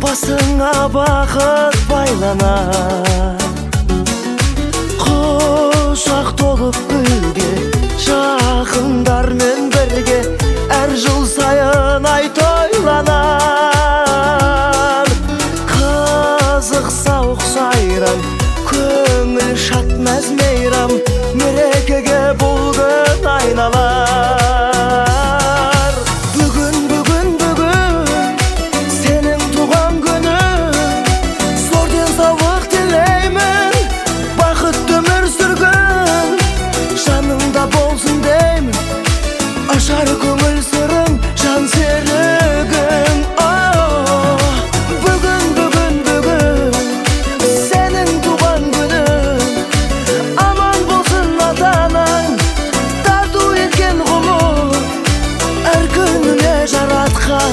басыңа бақыт байланар, құшақ толып гүлге жақындармен бірге әр жыл сайын ай тойланар. Қызық сауық сайран, көңіл шат мәз мейрам, мерекеге бұл күн айналар. Бүгін сенің туған күнің, зор денсаулық тілеймін, бақытты өмір сүргін, жаныңда болсын деймін, ашар көңіл сырың, жан серігің. Бүгін сенің туған күнің, аман болсын ата-анаң, тарту еткен ғұмыр, әр күніне жаратқан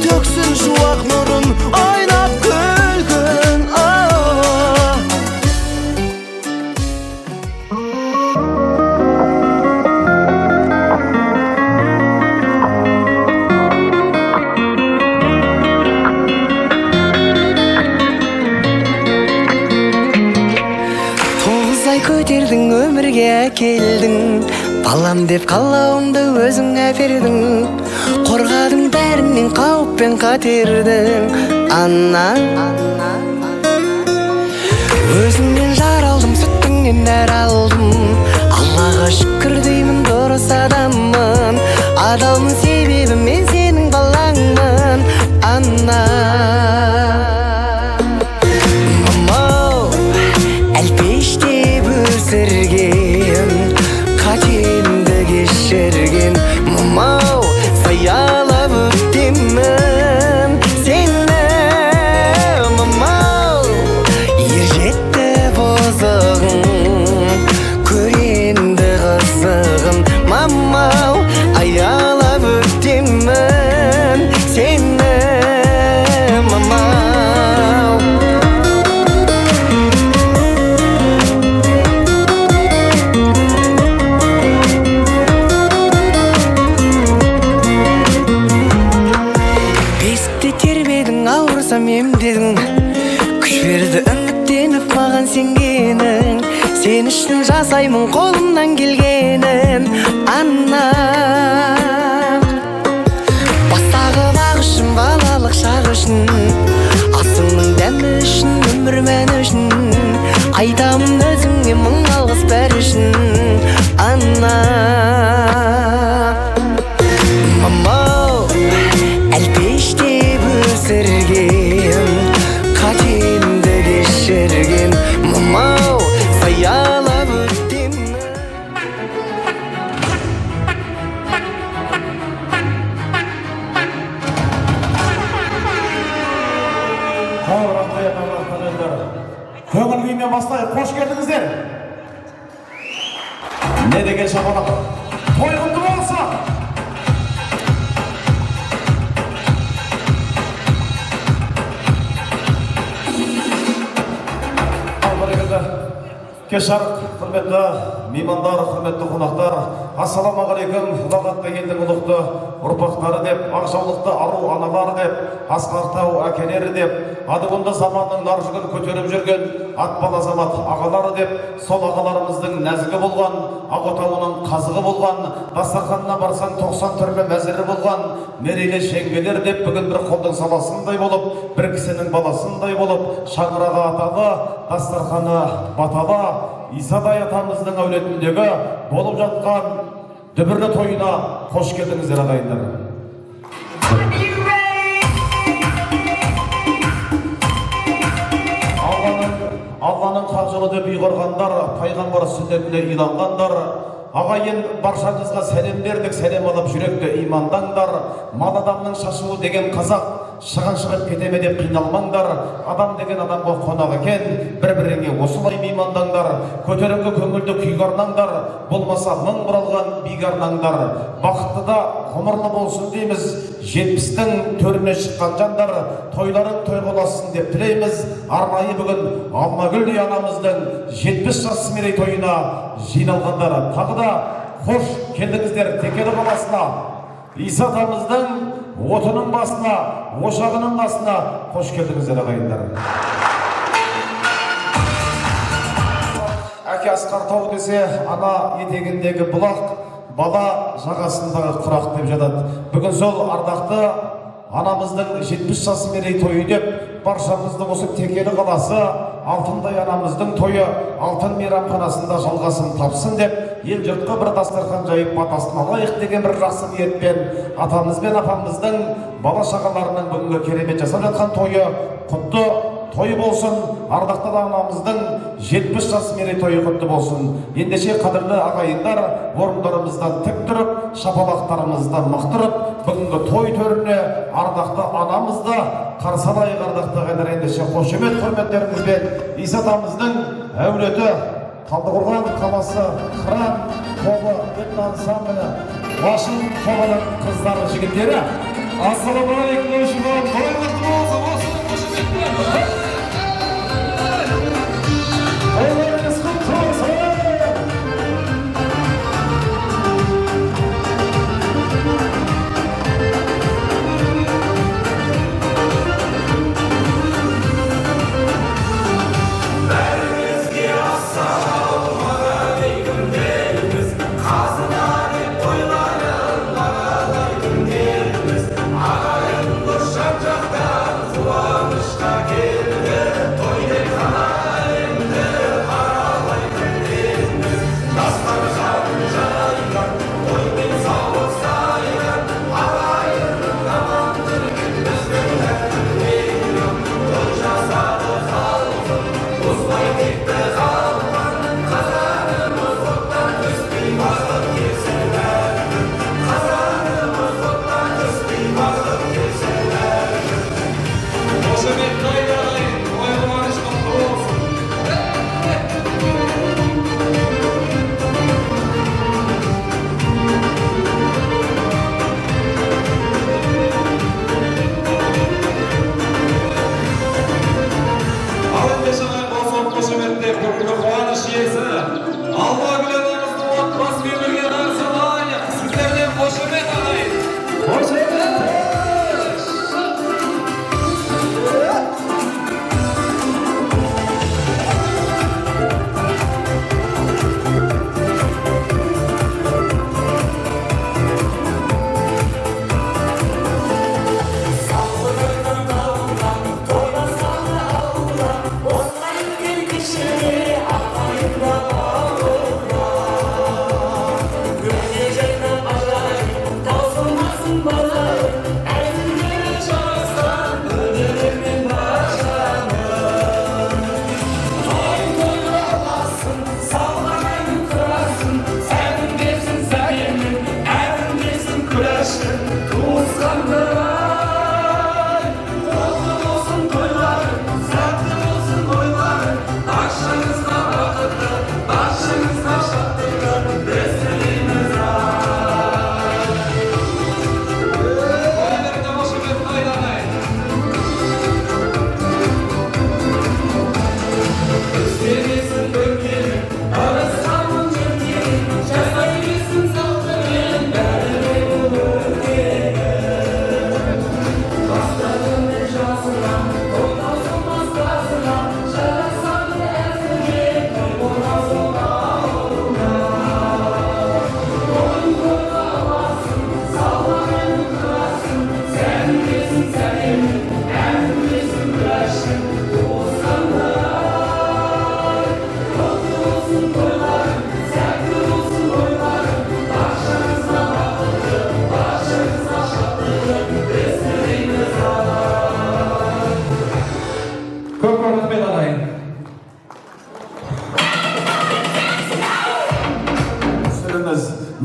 төксін шуақ нұрын, ойнап күлгін. Көтердің, өмірге әкелдің, балам деп қалауымды өзіңе бердің, қорғадың бәрінен қауіп пен қатердің. Ана, өзіңнен жар алдым, сүттіңнен нәр алдым, Аллаға шүкір деймін, дұрыс адаммын, адалмын себебі мен сенің балаңмын. Ана, өсірген, қатемді кешірген, мамау, саялап өтемін сені. Мамау, ержетті бозығын, көренді қызығын, мамау, аялап өтемін сені. Мамау, емдедің, күш берді үміттеніп маған сенгенің, сен үшін жасаймын қолымнан келгенін. Ана, бастағы бақ үшін, балалық шақ үшін, асыңның дәмі үшін, өмір мәні үшін, айтамын өзіңе мың алғыс бәрі үшін. Ана, мамау, әлпештеп өсірген, қатемді кешірген, мамау, саялап өтемін. Көңіл күймен бастайық, қош келдіңіздер. Не деген шапалақ, той құтты болса. Кеш жарық, құрметті меймандар, құрметті қонақтар, ассалаумағалейкум. Ұлағатты елдің ұлықты ұрпақтары деп, ақжаулықты ару аналары деп, асқақтау әкелері деп, адығында заманның нар жүгін көтеріп жүрген ат бала азамат ағалары деп, сол ағаларымыздың нәзігі болған, ақ отауының қазығы болған, дастарханына барсаң 90 түрлі мәзірі болған, мерейлі шеңгелер деп, бүгін бір қолдың саласындай болып, бір кісінің баласындай болып, шаңырағы аталы, дастарханы баталы, Исадай атамыздың әулетіндегі болып жатқан дүбірлі тойына қош келдіңіздер ағайындар. Алланың хақ жолы деп ұйғарғандар, пайғамбар сүннетіне иланғандар, ағайын баршаңызға сәлем бердік, сәлем алып жүректі имандаңдар. Мал адамның шашуы деген қазақ, шығын шығып кетеме деп қиналмаңдар. Адам деген адамға қонақ екен, бір-біріңе осылай меймандаңдар. Көтеріңкі көңілді күйге арнаңдар, болмаса мың бұралған биге арнаңдар. Бақыттыда ғұмырлы болсын дейміз, 70-тің төріне шыққан жандар, тойларын той боласын деп тілейміз. Арнайы бүгін Алмагүл анамыздың 70 жас мерейтойына жиналғандар. Тағы да қош келдіңіздер Текелі қаласына. Иса атамыздың отының басына, ошағының қасына қош келдіңіздер ағайындар. Әке асқар тау десе, ана етегіндегі бұлақ, бала жағасындағы құрақ деп жатады. Бүгін сол ардақты анамыздың 70 жас мерейтойы деп, баршамызды осы Текелі қаласы алтындай анамыздың тойы алтын мейрамханасында жалғасын тапсын деп, ел жұртқа бір дастархан жайып батасын алайық деген бір жақсы ниетпен атамыз бен апамыздың бала шағаларының бүгінгі керемет жасап жатқан тойы құтты той болсын, ардақты анамыздың 70 жас мерейтойы құтты болсын. Ендеше қадірлі ағайындар, орындарымыздан тік тұрып, шапалақтарымыздан мақтырып, бүгінгі той төріне ардақты анамызды қарсы алайық. Ардақты ағайындар, ендеше қошемет құрметтерімізбен Иса атамыздың әулеті Талдықорған қаласы Қыран тобы этно-ансамблі Вашын тобының қыздары жігіттері, ассалаумағалейкум, ұшыған той құтты болсын, осы қошеметтер.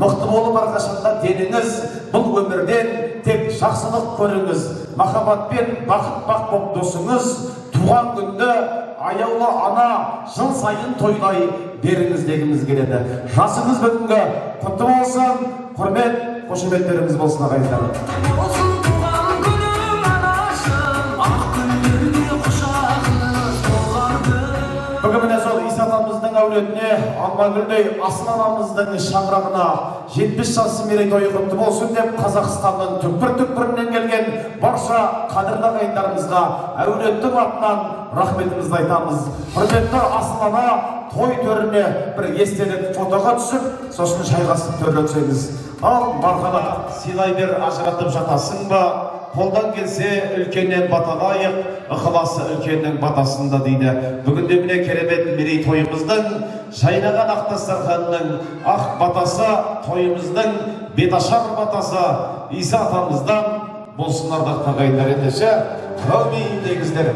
мықты болып арқашанда деніңіз, бұл өмірден тек жақсылық көріңіз, махаббатпен бақыт бақ боп досыңыз, туған күнді аяулы ана жыл сайын тойлай беріңіз дегіміз келеді. Жасыңыз бүгінгі құтты болсын, құрмет, қошеметтеріңіз болсын ағайындар. Бүгін міне сол Иса атамыздың әулетіне, Алмагүлдей Асыл анамыздың шаңырағына 70 жасы мерейтойы құтты болсын деп Қазақстанның түкпір-түкпірінен келген барша қадірлі ағайындарымызға әулеттің атынан рахметімізді айтамыз. Құрметті асыл ана, той төріне бір естелік фотоға түсіп, сосын шайғасып төрге түсеміз. Ал мархабат, сыйлай бер, ажыратып жатасың ба? Қолдан келсе үлкеннен баталайық, ықыласы үлкеннің батасында дейді. Бүгінде міне керемет мерейтойымыздың, жайнаған ақ дастарханның ақ батасы, тойымыздың беташар батасы Иса атамыздан болсын ардақты ағайындар. Ендеше әумин деңіздер.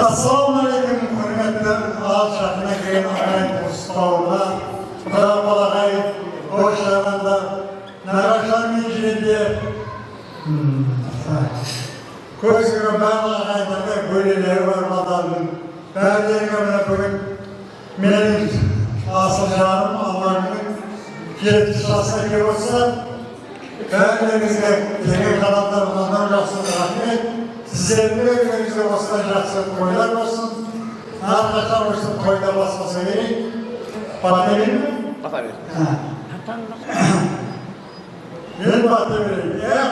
Ассалаумағалейкум, құрметті ал шақына келген ағайын туыстарына, ағай, қош жағандар, нағашылармен жүргенде көз көрген барлық ағайындарға бөлелері бар балдардың. Бәрілерге мына бүгін менің асыл жарым Алманың 70 жасына келіп отырса, бәрілеріңізге келген қадамдар жақсы рахмет. Сіздердің өңіріңізде осылай жақсы тойлар болсын. Әрқашан осы тойда баспаса керек. Бата берейін бе? Бата берейін. Мен бата берейін.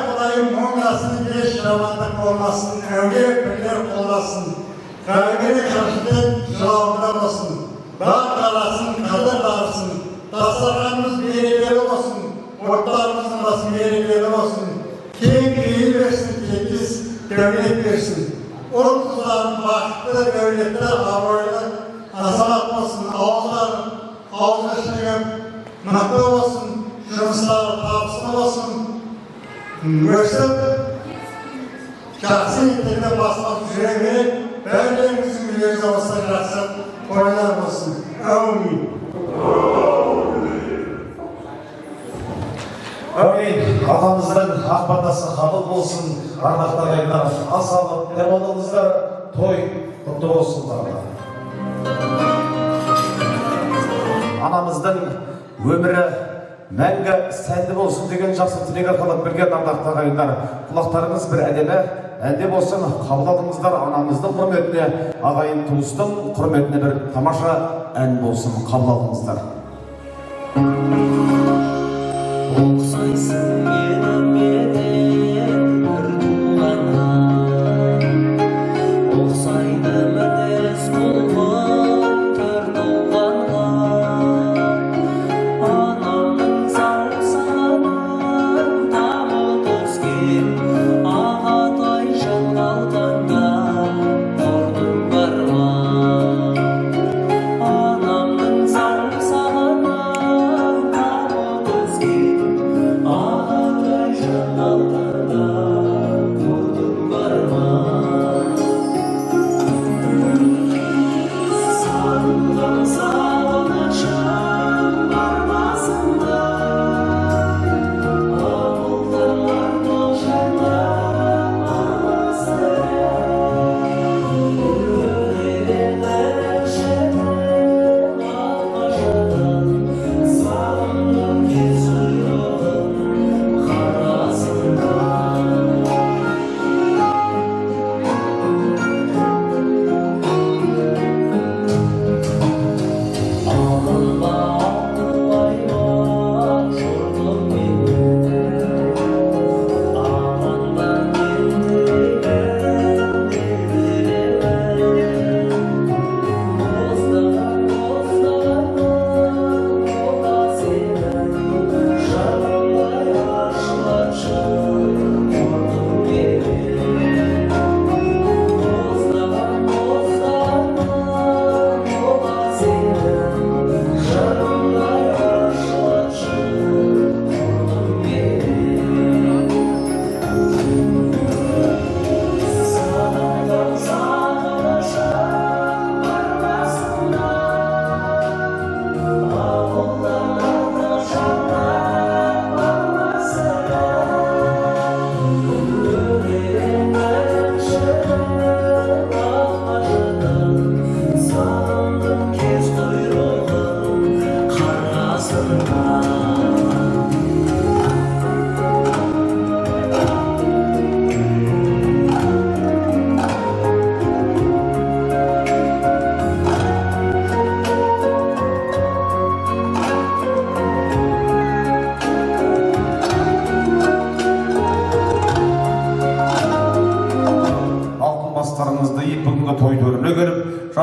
Құдайым оңдасын, еш жамандық болмасын, әуге бірлер қолдасын. Қайгерек шашымен жауында болсын. Бар қаласын, қадыр барсын. Дастарханымыз берекелі болсын. Оттарымыздың басы берекелі болсын. Кең кейі берсін, тетіз дәулет берсін. Ұл қыздарын бақытты, дәулетті, абыройлы азамат болсын. Ауызы шығып, мықты болсын. Жұмыстары табысты болсын. Өсіп, жақсы еттерді бастап жүре берек. Бәрілеріңіздің үйлеріңізде осылай жақсы тойлар болсын. Әумин. Әумин. Атамыздың ақ батасы қабыл болсын. Ардақты ағайындар, асалып, демалыңыздар, той құтты болсын. Анамыздың өмірі мәңгі сәнді болсын деген жақсы тілек арқылы берген ардақты ағайындар. Құлақтарыңыз бір әдемі әнде болсын, қабыл алыңыздар. Анамыздың құрметіне, ағайын туыстың құрметіне бір тамаша ән болсын, қабыл алыңыздар. Оқсайсың менің едім бір туғанға, оқсайды мінез болған төр туғанға. Анамның саусағынан тамы түскен, ағатай жалғалтқанда құрдым бар ма? Анамның саусағынан тамы түскен,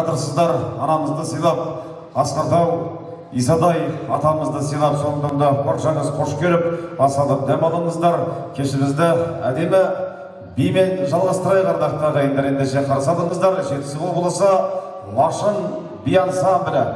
жатырсыздар. Анамызды сыйлап, Асқартау Исадай атамызды сыйлап, сондығында баршаңыз қош келіп, асалып дәм алыңыздар. Кешімізді әдемі бимен жалғастырайық ардақтағы ағайындар. Ендеше қарсы алыңыздар. Жетісу облысы Лашын би ансамблі.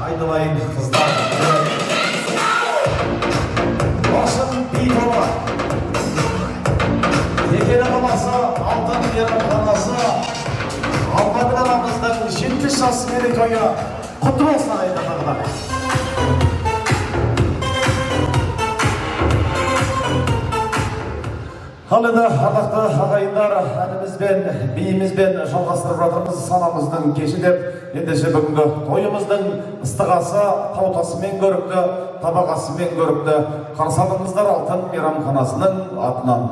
Айналайын қыздар. Лашын би тобы. Текелі қаласы, алтын мейрамханасы, Алматы қаламыздың 70 жас мерейтойы құтты болсын ағайындар. Ал енді ардақты ағайындар, әнімізбен, биімізбен жалғастырып жатырмыз санамыздың кеші деп. Ендеше бүгінгі тойымыздың ыстығасы таутасымен көрікті, табағасымен көрікті. Қарсы алыңыздар алтын мейрамханасының атынан.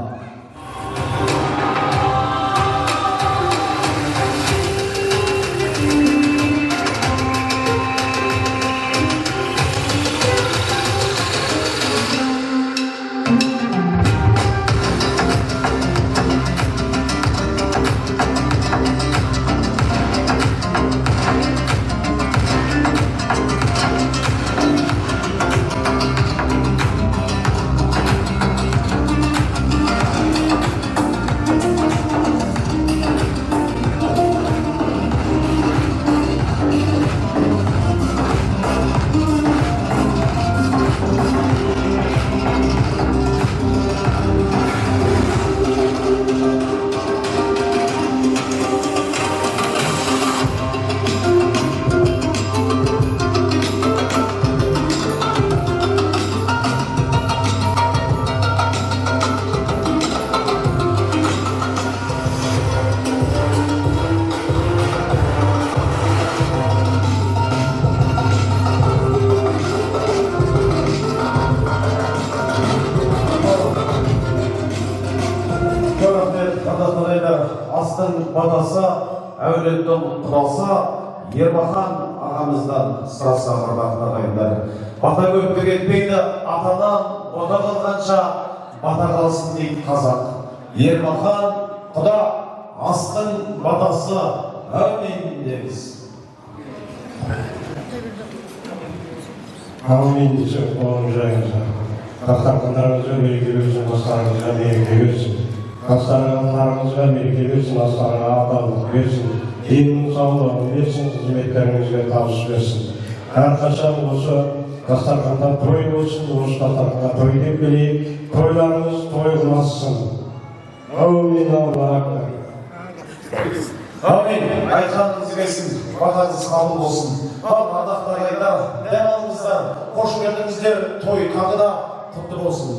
астың батасы, әулеттің құрасы, Ермахан ағамыздан сұраса құрметті ағайындар. Бата көпке кетпейді, атадан бота қалғанша бата қалсын дейді қазақ. Ермахан құда астың батасы, әумин деңіз. Amin diyecek olmayacağınıza. Hastalıklarınızı birlikte versin, hastalarınızı birlikte versin. Hastalıklarınızı birlikte versin, hastalarına aptallık versin. Dinin sağlığını versin, hizmetlerinize tavsiye versin. Herkaçan olsa hastalıklardan toy olsun, olsun hastalıklardan toy deyip bileyim. Toylarınız toyulmazsın. Amin Allah'a akbar. Amin. Айтқаныңыз келсін, батаңыз қабыл болсын. Ал ардақты ағайындар, дәм алыңыздар, қош келдіңіздер, той тағы да құтты болсын.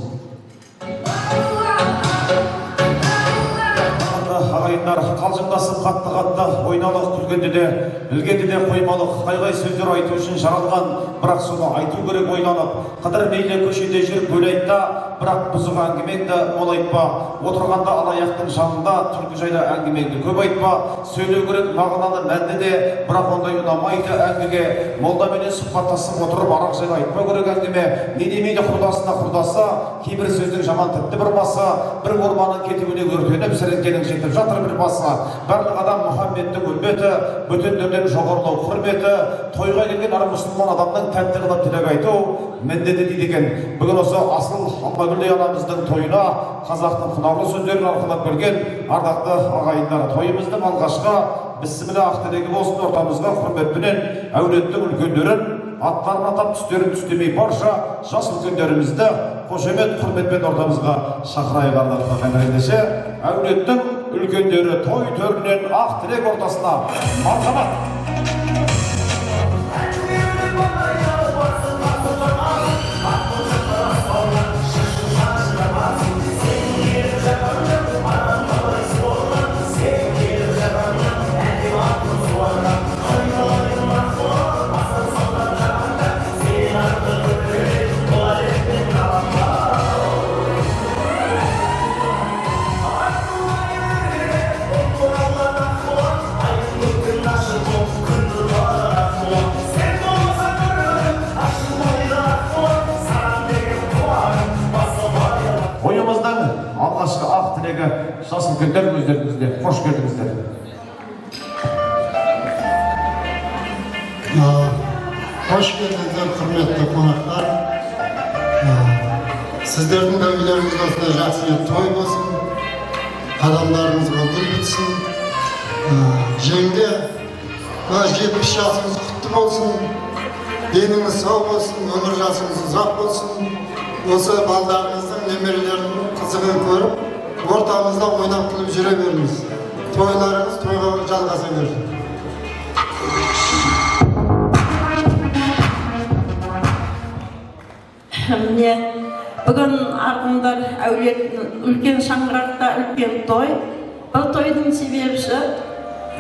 Ағайындар, қалжыңдасып қатты ойналық күлгенде де, білгенде де қоймалық, қай сөздер айту үшін жаралған, бірақ соны айту керек ойланып, қыдыр мейлі көшеде жүріп бөлайтта, бірақ бұзық әңгімеңді мол айтпа, отырғанда алаяқтың жанында түлкі жайлы әңгімеңді көп айтпа, сөйлеу керек мағынаны мәнді де, бірақ ондай ұнамайды әңгіге, молдаменен сұхбаттасып отырып арақ жайлы айтпа керек әңгіме, не демейді құрдасына құрдаса, кейбір сөздің жаман тіпті бір басы, бір орманның кетуіне өртеніп сіріңкенің жетіп жатыр бір басы. Барлық адам Мұхаммедтің үмбеті, бөтендерден жоғарылау құрметі, тойға келген әр мұсылман адамның тәтті қылып тілек айту міндеті дейді екен. Бүгін осы асыл Алмагүлдей анамыздың тойына қазақтың құнарлы сөздерін арқылап келген ардақты ағайындар, тойымыздың алғашқы бісміллә ақтелегі болсын, ортамызға құрметпенен әулеттің үлкендерін, аттарын атап түстерін түстемей барша жас үлкендерімізді қошемет құрметпен ортамызға шақырайық ардақты ағайындар. Ендеше әулеттің үлкендері той төрінен ақ тілек ортасына мархабат. Алғашқы ақ тілегі жас үлкендер өздеріңізде қош келдіңіздер. Қош келдіңіздер, құрметті қонақтар. Сіздердің де үйлеріңізде осындай жақсы той болсын, қадамдарыңызға гүл бітсін. Жеңге 70 жасыңыз құтты болсын, деніңіз сау болсын, өмір жасыңыз ұзақ болсын. Осы балдарыңыздың, немерелердің қызығын көріп, ортамызда ойнап күліп жүре беріңіз. Тойларыңыз тойға жалғаса берсін. Міне, бүгін ағымдар әулеттің үлкен шаңырақта үлкен той. Бұл тойдың себебіші,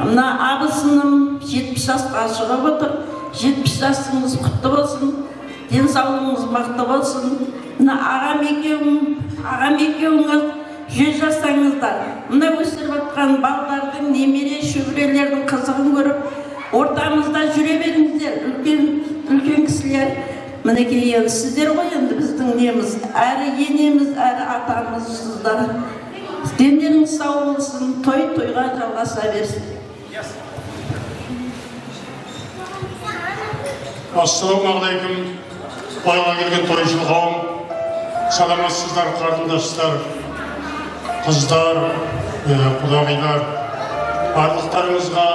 мына абысыным 70 жасқа шығып отыр. 70 жасыңыз құтты болсын, денсаулығыңыз мықты болсын. Мына ағам екеуіңіз 100 жасаңыздар. Мына өсіріп жатқан балдардың, немере шөберелердің қызығын көріп, ортамызда жүре беріңіздер, үлкен кісілер. Мінекей енді сіздер ғой, енді біздің неміз, әрі енеміз, әрі атамызсыздар. Дендеріңіз сау болсын, тойға жалғаса берсін. Ассалаумағалейкум, тойға келген тойшыл қауым, саламатсыздар, қарындастар, қыздар, құдағилар. Барлықтарыңызға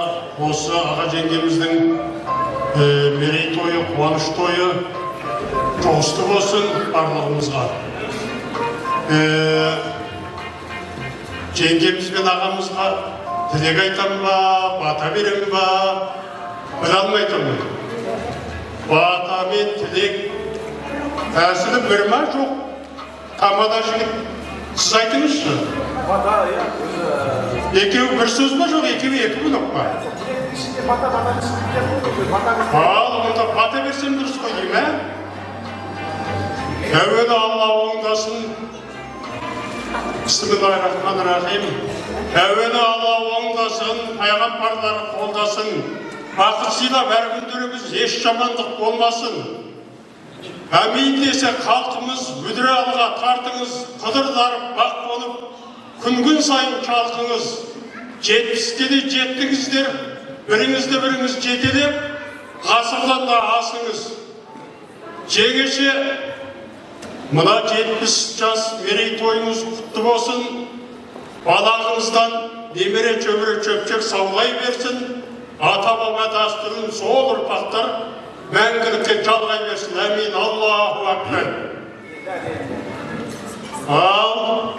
осы аға жеңгеміздің мерей тойы, қуаныш тойы жоғысты болсын барлығымызға. Жеңгеміз бен ағамызға тілек айтам ба, бата берем ба, біле алмайтын. Бата мен тілек тәсілі бір ма жоқ? Тамада жігіт, сіз айтыңызшы. Екеуі бір сөз ба жоқ, екеуі екі бұнық па? Ал, онда бата берсем дұрыс қой дейм, ә? Әуелі Алла оңдасын. Бисмиллахир-рахманир-рахим. әуелі Алла оңдасын, пайғамбарлары қолдасын. Бақыт сыйлап әр күндеріміз еш жамандық болмасын. Әмин десе халқымыз мүдіре алға тартыңыз, қыдырдарып бақ болып, күн сайын шалқыңыз. 70-ке де жеттіңіздер, біріңізді біріңіз жетелеп, ғасырдан да асыңыз. Жеңеше, мына 70 жас мерейтойыңыз құтты болсын. Балағыңыздан немере чөбіре чөпчек саулай берсін. Ата-баба дәстүрін сол ұрпақтар мәңгілікке жалғай берсін. Әмин. Аллаху акбар. Ал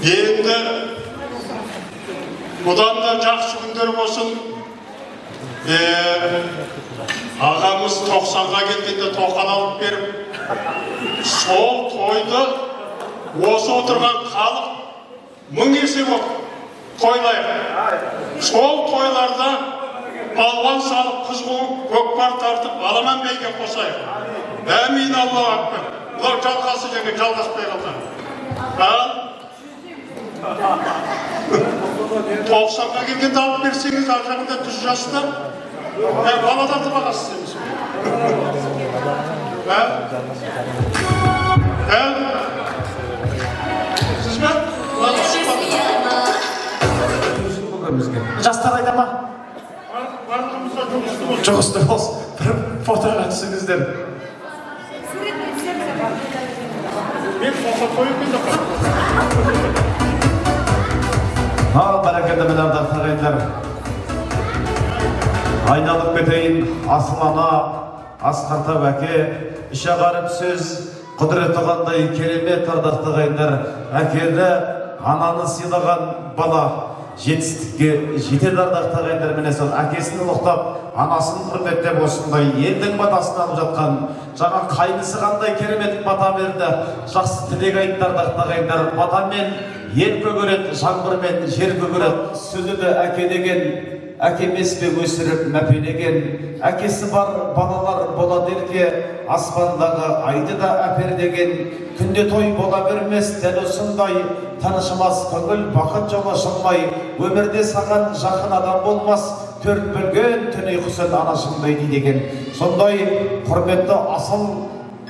енді бұдан да жақсы күндер болсын. Ағамыз 90-ға келгенде тоқан алып беріп, сол тойды осы отырған халық 1000 есе көп тойлайық. Сол тойларда балуан салып, қыз қуып, көкпар тартып, аламан бәйге қосайық. Әмин. Аллаху акбар. Бұл жалғасы және жалғаспай қалды. Ал 90-ға келгенде алып берсеңіз, ар жағында 100 жаста балаларды бағасыз емес. Сіз бе? Жастар айда ма? Жұғысты болсын. Бір фотоға түсіңіздер. Мен фото қойып келді. Ал бәрекелді мен ардақтар ағайындар. Айналып кетейін асыл ана, асқартап әке, іші ағарып сөз, құдіреті қандай керемет ардақты ағайындар. Әкені, ананы сыйлаған бала жетістікке жетеді ардақты ағайындар. Міне сол әкесін ұлықтап, анасын құрметтеп осындай елдің батасын алып жатқан жаңа қайнысы қандай керемет бата берді. Жақсы тілек айтты ардақты ағайындар. Батамен ел көгереді, жаңбырмен жер көгереді. Сөзі де әке деген, әкемес пе өсіріп мәпелеген, әкесі бар балалар болады ерке, аспандағы айды да әпер деген, күнде той бола бермес дәл осындай, танышымас көңіл бақыт жолы шылмай, өмірде саған жақын адам болмас, төрт бөлген түн ұйқысын анашыңдай деген. Сондай құрметті асыл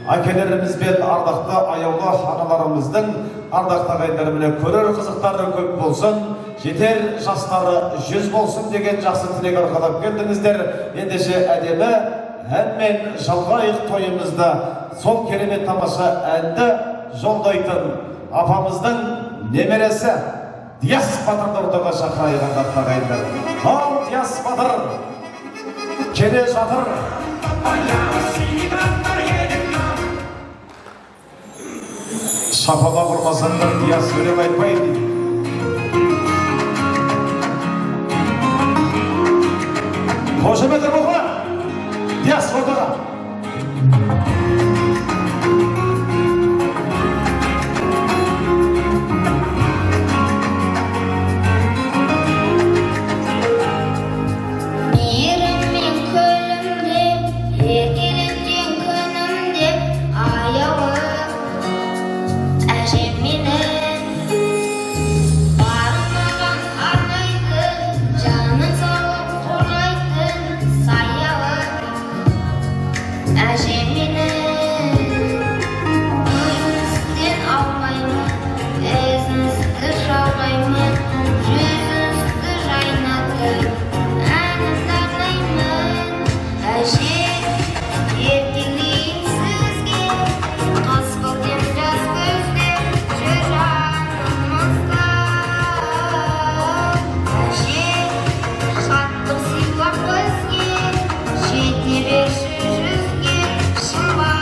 әкелеріміз бен ардақты аяулы аналарымыздың ардақты ағайындарымен көрер қызықтары көп болсын, жетер жастары 100 болсын деген жақсы тілек арқалап келдіңіздер. Ендеше әдемі әнмен жалғайық тойымызды. Сол керемет тамаша әнді жолдайтын апамыздың немересі Диас Батырды ортаға шақырайық ардақты ағайындар. Ал Диас Батыр келе жатыр. Шапаға құрмасандар Диас өлең айтпайды. Қошеметі болға, Диас ортаға. Şunlar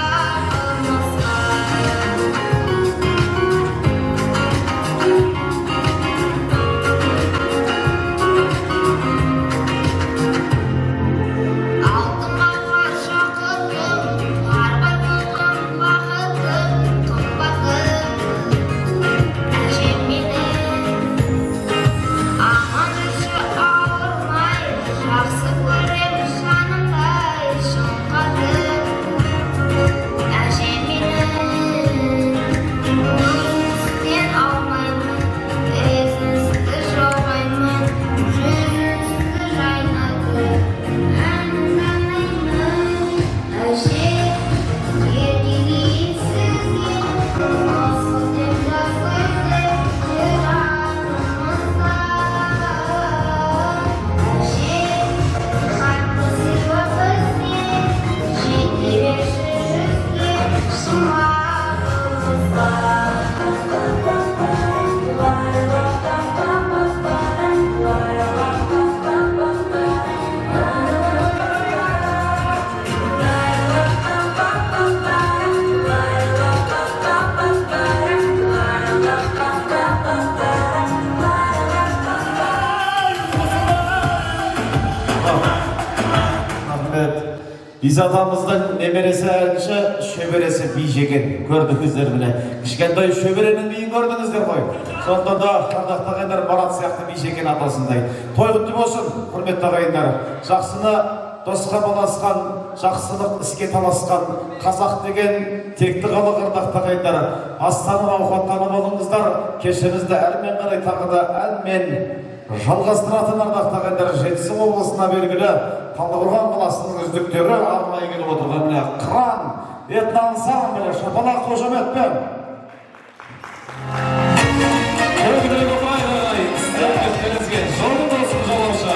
Изатамыздың немересі әнші, шөбересі бейжеген. Көрдіңіздер міне. Кішкентай шөберенің биін көрдіңіздер ғой. Сонда да ардақты ағайындар Марат сияқты бейжеген атасындай. Той құтты болсын, құрметті ағайындар. Жақсыны досқа баласқан, жақсылық іске таласқан қазақ деген текті халық ардақты ағайындар. Астанып ауқаттанып болыңыздар. Кешімізді әрмен қарай тағы да әнмен жалғастыратын ардақты ағайындар. Жетісу облысына белгілі Талдықорған қаласының үздіктері арнайы келіп отырған міне Қыран этноансамблі шапалақ қошеметпен. Жолы болсын жолаушы.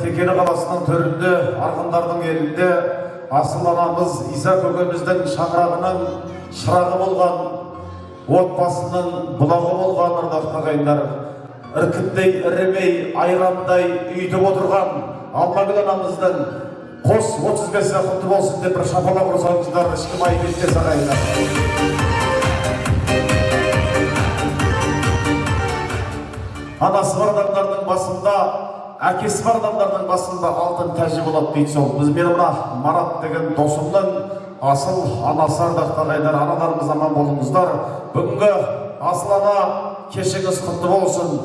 Текелі қаласының төрінде, арғындардың елінде асыл анамыз Иса көкеміздің шаңырағының шырағы болған, отбасының бұлағы болған ардақты ағайындар, іркітдей ірімей, айрандай үйітіп отырған Алмагүл анамыздың қос 35-і құтты болсын деп бір шапалақ ұрсаңыздар, ешкім айып етпес ағайындар. Анасы бар адамдардың басында, әкесі бар адамдардың басында алтын тәжі болады дейді сол. Біз мен мына Марат деген досымның асыл анасы ардақты ағайындар, аналарымыз аман болыңыздар. Бүгінгі асыл ана кешіңіз құтты болсын.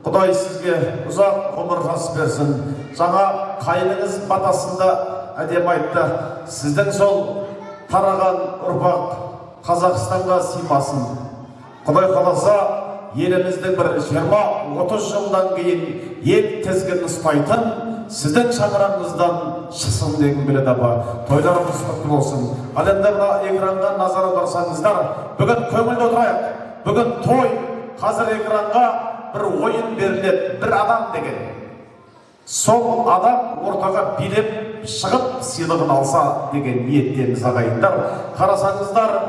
Құдай сізге ұзақ ғұмыр жас берсін. Жаңа қайныңыз батасында әдемі айтты. Сіздің сол тараған ұрпақ Қазақстанға сипасын. Құдай қаласа еліміздің бір 20-30 жылдан кейін ел тізгінін ұстайтын сіздің шаңырағыңыздан шықсын дегім келеді апа. Тойларыңыз құтты болсын. Ал енді мына экранға назар аударсаңыздар, бүгін көңілді отырайық. Бүгін той, қазір экранға бір ойын беріледі, бір адам деген. Сол адам ортаға билеп шығып сыйлығын алса деген ниеттеміз ағайындар. Қарасаңыздар,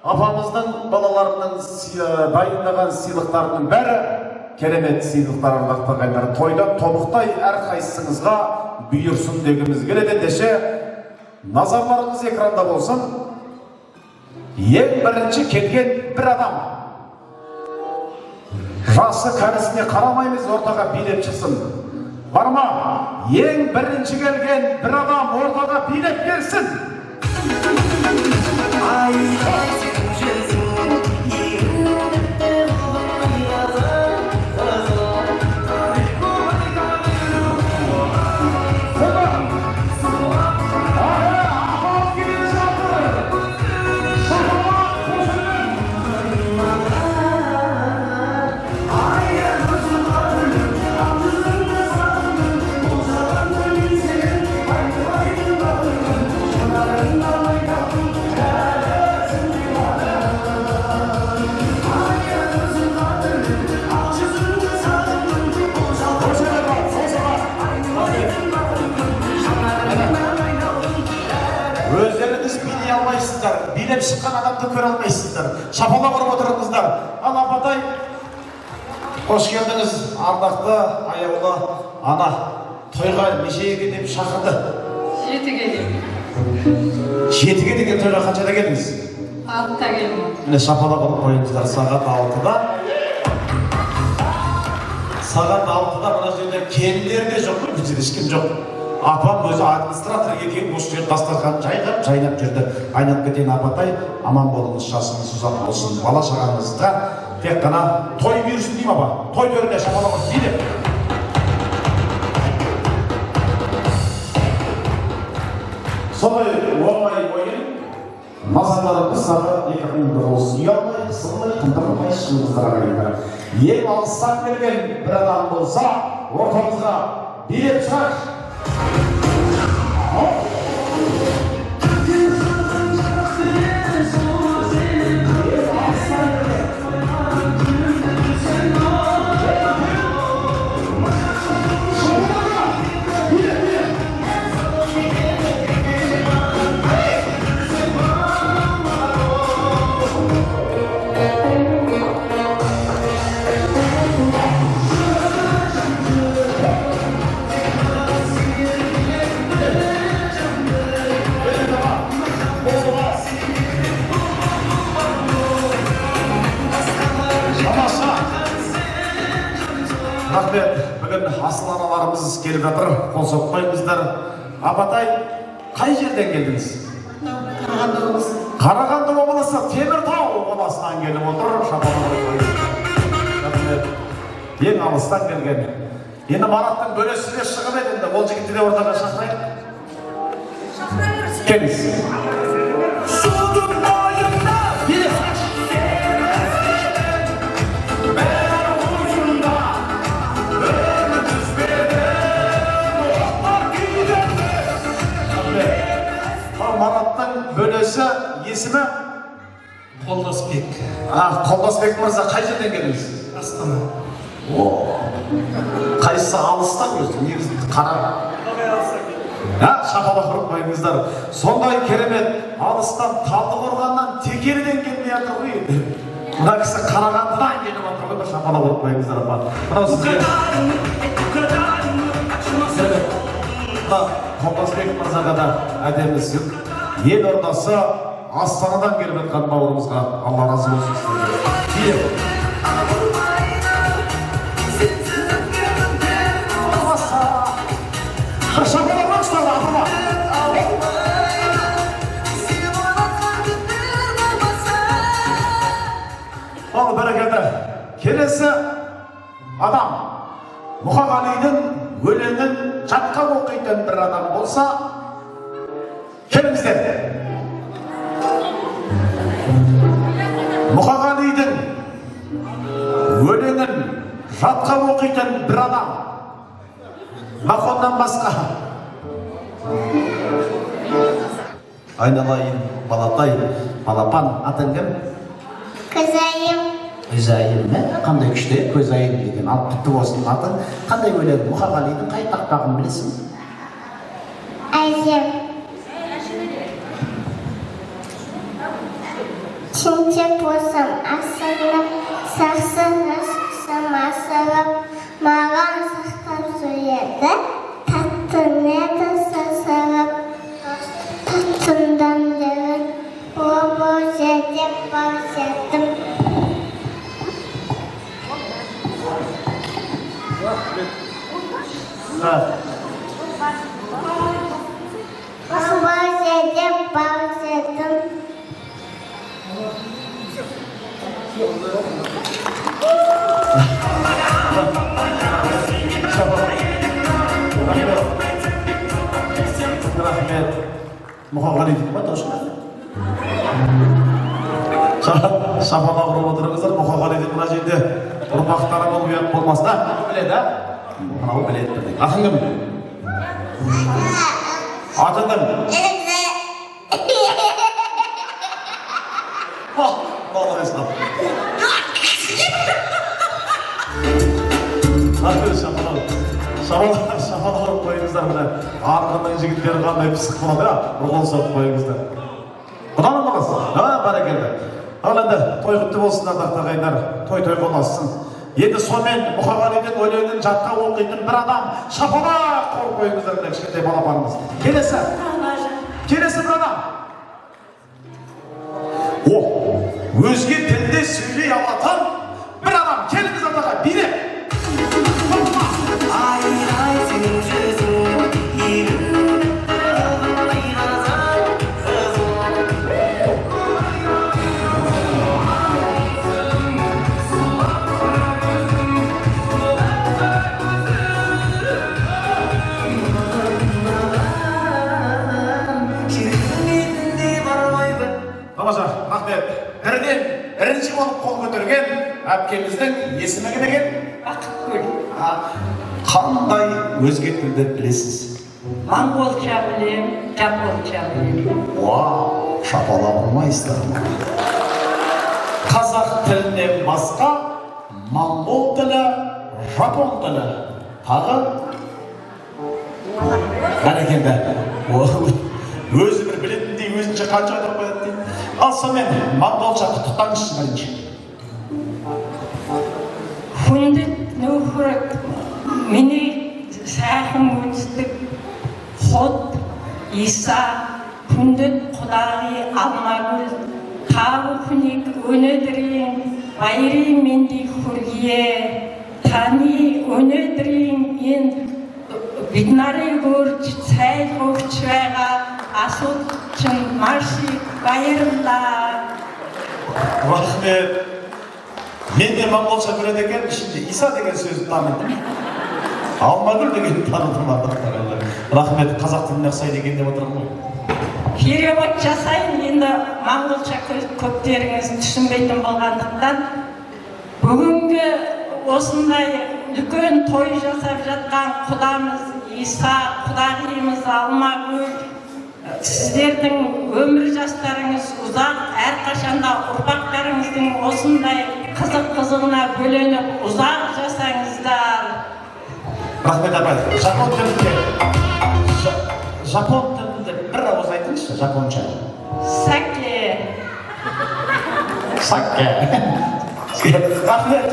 апамыздың балаларының дайындаған сыйлықтарының бәрі керемет сыйлықтар ардақты ағайындар. Тойда тобықтай әрқайсыңызға бұйырсын дегіміз келеді. Ендеше назарларыңыз экранда болсын. Ең бірінші келген бір адам. Жасы кәрісіне қарамаймыз, ортаға билеп шықсын. Бар ма? Ең бірінші келген бір адам ортаға билеп берсін. Өздеріңіз билей алмайсыздар, билеп шыққан адамды көре алмайсыздар. Шапалақ ұрып отырыңыздар. Ал Апатай, қош келдіңіз, ардақты, аяулы ана. Тойға нешеге деп шақырды? 7-ге келдім. 7-ге деген тойға қаншада келдіңіз? 6-та келдім. Міне шапалақ ұрып қойыңыздар, сағат 6-да. Сағат 6-да мына жерде келіндер де жоқ, бізде ешкім жоқ. Апам өзі администратор екен, осы жер дастархан жайнап жүрді. Айнап кетейін Апатай, аман болыңыз, жасыңыз ұзақ болсын, бала шағаңызға тек қана той бұйырсын деймін апа. Той төрінде шапалақ ұрып дейді. Солай оңай ойын, назарларыңыз сағы екі қиынды болсын. Ұялмай, қысылмай, қымтырмай шыңғыздыра қайындар. Ең алыстан келген бір адам болса, ортамызға билеп шығар. Рахмет, бүгін асыл аналарымыз келіп жатыр, қол соқпаймыздар. Апатай, қай жерден келдіңіз? Қарағанды облысы. Қарағанды облысы, Теміртау облысынан келіп отыр. Рахмет, ең алыстан келген. Енді Мараттың бөлесі де шығып еді, ол жігітті де ортаға шақырайық. Келіңіз. Мараттың бөлесі есімі? Қолдасбек. Қолдасбек мырза, қай жерден келдіңіз? Астана. Қайсысы алыстан өзі? Негізі қара. Шапалақ ұрып қойыңыздар. Сондай керемет, алыстан Талдықорғаннан Текеліден келмей жатыр ғой. Мына кісі Қарағандыдан келіп жатыр ғой, шапалақ ұрып қойыңыздар. Мынау сізге. Қолдасбек мырзаға да әдемі сыйлық. Елордасы Астанадан келіп жатқан бауырымызға Алла разы болсын сіздерге. Шапалақ ұрыңыздар, апама. Ал бәрекелді. Келесі адам Мұқағалидың өлеңін жатқа оқитын бір адам болса, келіңіздер. Мұқағалидың өлеңін жатқа оқитын бір адам. Мақоннан басқа. Айналайын, балатай, балапан, атың кім? Көзайым. Көзайым, қандай күшті, көзайым деген. Ал құтты болсын атын. Қандай өлең? Мұқағалидың қай тақпағын білесің? Әзем. Тентек болсам асырып, сақсырып, асырып, маған сақтап сөйледі, таттың еді сасырып, таттыңдан дерін, ол жердеп бар жеттім. Шыққа. Рахмет. Мұқағали дейді ма, дұрыс па? Шапалақ ұрып отырыңыздар, Мұқағали дейді мына жерде ұрпақтары болып ұят болмасын. Біледі, мынау біледі бірден. Атың кім? Атың кім? Молодец, шапалақ ұрып қойыңыздар, мына арқанның жігіттері қандай пысық болады, ұрғын соғып қойыңыздар. Құданың баласы, бәрекелді. Ал енді той құтты болсындар, ағайындар, той болмасын. Енді сонымен Мұқағалидың өлеңін жатқа оқитын бір адам шапалақ ұрып қойыңыздар, кішкентай балапанымыз. Келесі бір адам. Өзге тілде сөйлей алатын бір адам. Келіңіз атаға, билеп. Ай, сенің жүзің Тамаша, рахмет. Бірінші болып қол көтерген әпкеміздің есімі кім екен? Бақытгүл. Қандай өзге тілді білесіз? Моңғолша білем, жапонша білем. Вау, шапалақ ұрмайсыздар. Қазақ тілінен басқа моңғол тілі, жапон тілі. Тағы? Бәрекелді. Өзі бір білетіндей өзінше қанша айтып қояды дейді. Ал сонымен моңғолша құттықтаңызшы бірінші. Хүндіт нөфірік, мені сәхім өтістік, Ход, Иса, күндіт құдағи алмагүл, қабы күнек өнедірен, байри менді хүргие, тани өнедірен, ен биднари көрч, сәйд көкчвеға, асыл чын марши байырымда. Рахмет. Мен де моңғолша біледі екен, ішінде Иса деген сөзді таныдым. Алмагүл деген таныдым. Рахмет, қазақ тіліне ұқсайды екен деп отырмын ғой. Перевод жасайын, енді моңғолша көптеріңіз түсінбейтін болғандықтан. Бүгінгі осындай үлкен той жасап жатқан құдамыз Иса, құдағиымыз Алмагүл, сіздердің өмір жастарыңыз ұзақ, әрқашанда ұрпақтарыңыздың осындай қызығына бөленіп ұзақ жасаңыздар. Рахмет апай, жапон тілінде бір ауыз айтыңызшы, жапонша. Саке. Саке. Рахмет,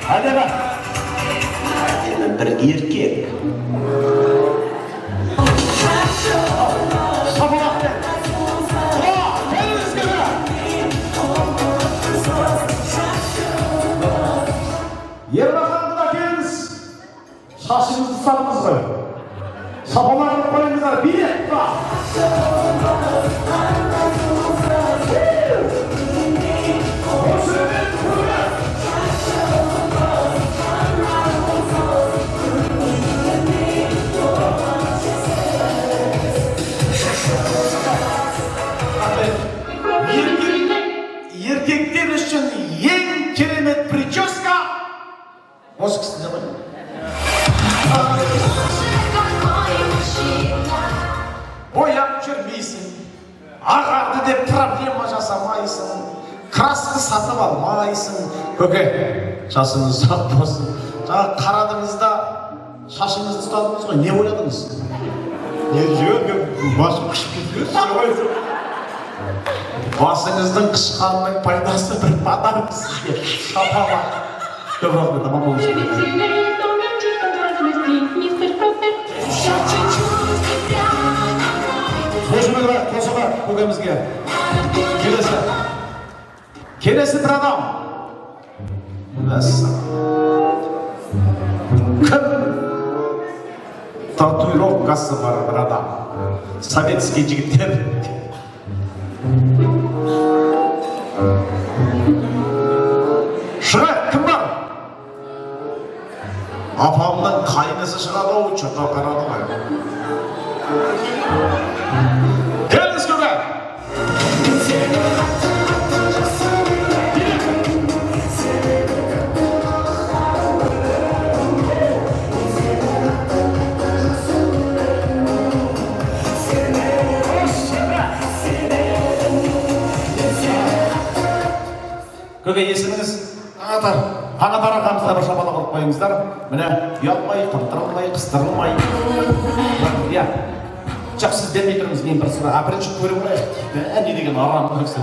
Әлема. Бір еркек. Шапалақпен. Ербақанды да келіңіз. Шашыңызды салыңыз ғой. Шапалағын қойыңыздар, билет ба. Еркектер үшін ең керемет прическа осы кісіде ғой. Бояп жүрмейсің, ағарды деп проблема жасамайсың, краска сатып алмайсың. Көке, жасыңыз ұзақ болсын. Жаңа қарадыңыз да шашыңызды ұстадыңыз ғой, не ойладыңыз? Не жүрген басым қышып кетті. Басыңыздың қышқанының пайдасы бір подарок сізге. Шапалақ. Көп рахмет, аман болыңыз. Қосылар көкемізге. Келесі бір адам. татуировкасы бар бір адам. Советский жігіттер. Шыға, кім бар? Апамның қайнысы шығады-ау, чота қарады ма? Келіңіз көре! Көке, есіміңіз? Таңатар. Таңатар ағамызға бір шапалақ ұрып қойыңыздар. Міне, ұялмай, қымтырылмай, қыстырылмай. Иә. Жақсыз демей тұрыңыз, мен бір сұра. Бірінші көріп ұрайық. Не деген арам көріксі.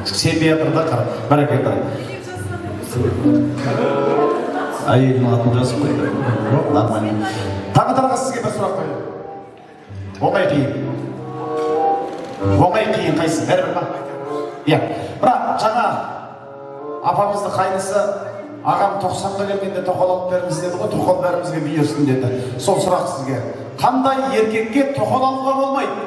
Сенбей атырда қар. Бәрекелді. Әйелдің атын жазып қойды. Нормально. Таңатарға сізге бір сұрақ қойды. Оңай қиын. Оңай қиын қайсы? Бәрі бір ма? Иә. Бірақ жаңа апамызды қайнысы ағам 90-ға келгенде тоқал алып беріңіз деді ғой, тоқал бәрімізге бұйырсын деді. Сол сұрақ сізге. Қандай еркекке тоқал алуға болмайды?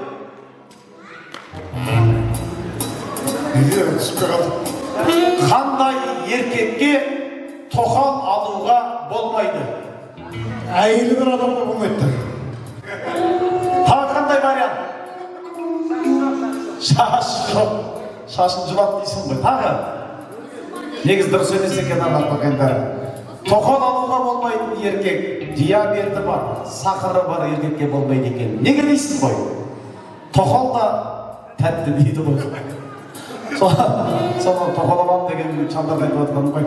Қандай еркекке тоқал алуға болмайды? Әйелі бір адамда болмайды. Тағы қандай вариант? Шашын жұлат дейсің ғой. Тағы? Негіз дұрыс емес екен ағалар. Тоқал алуға болмайтын еркек, диабеті бар, сахары бар еркекке болмайды екен. Неге дейсің ғой? Тоқал да тәтті дейді ғой. Соны тоқал аламын деген чандарға айтып жатқаным ғой.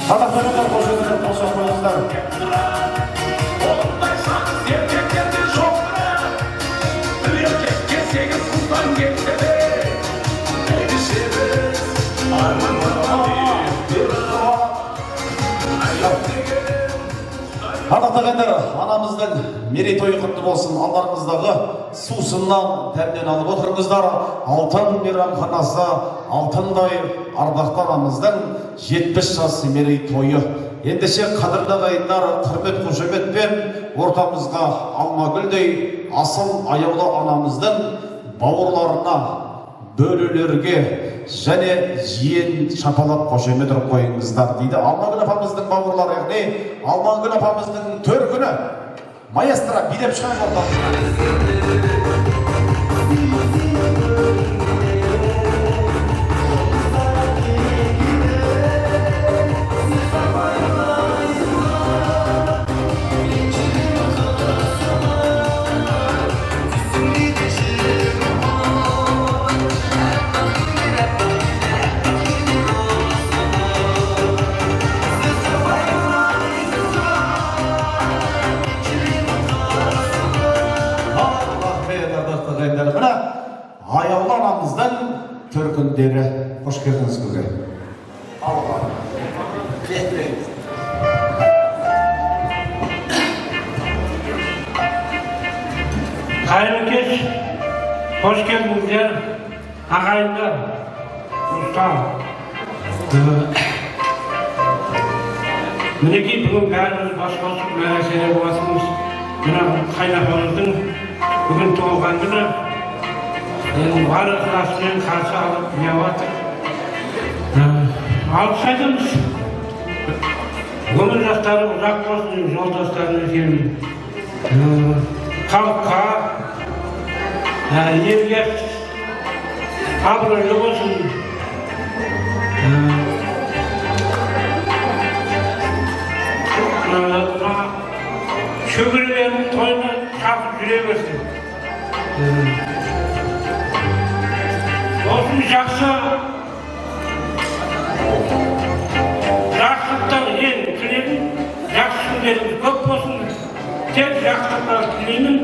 Қазақтарыңдар қошыңыздар, қоса қойыңыздар. Ардақтағандар, анамыздың мерейтойы құтты болсын. Алдарыңыздағы сусыннан тәмнен алып отырыңыздар. Алтын мейрамханасы, алтындай ардақты анамыздың 70 жас мерейтойы. Ендеше қадірлі ағайындар, құрмет қошеметпен ортамызға Алмагүлдей асыл аяулы анамыздың бауырларына, бөлелерге және жиен шапалап қошемет ұрып қойыңыздар дейді. Алмагүл апамыздың бауырлары, яғни Алмагүл апамыздың төркіні маэстро билеп шыға жолда. Аяулы анамыздың төркіндері. Қош келдіңіз көке. Қайырлы кеш, қош келдіңіздер, ағайындар, достар. Мінекей бүгін бәріміз бас қосып мәселе боласыңыз. Мына қайнапамыздың бүгін туылған күні. Бар ықыласымен қарсы алып жатыр. Алғыс айтамыз. Өмір жастары ұзақ болсын, жолдастарым екеуін. Халыққа, елге абыройлы болсын. Шөгірелерін тойына шақырып жүре берсін. Olsun жақсы жақсылықтар ең тілеймін, жақсы күндеріңіз көп болсын. Тек жақсылықтар тілеймін,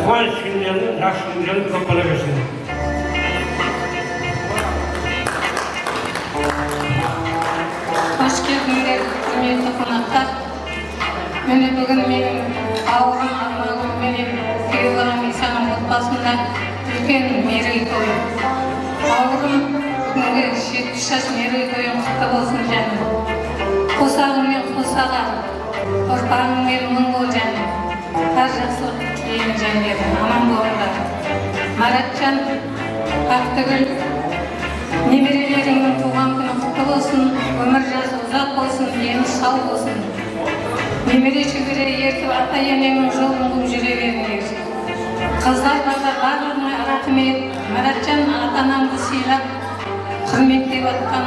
қуаныш күндеріңіз, жақсы күндеріңіз көп бола берсін. Қош келдіңдер, құрметті қонақтар. Міне бүгін менің ауырым Алмагүл менен күйеуім Исаның отбасында үлкен мерейтой. Ауырым күнге 70 жас мерейтойың құтты болсын жаным. Қосағыңмен қосаға, ұрпағыңмен мың бол жаным. бар жақсылық тілеймін жандарым, аман болыңдар. Маратжан, Ақтүгіл, немерелеріңнің туған күні құтты болсын, өмір жасы ұзақ болсын, дені сау болсын. Немере шөбере ертіп ата енеңнің жолын қуып жүре беріңдер. Қыздар барда барлығына рахмет. Маратжан, ата-анаңды сыйлап, құрметтеп отқан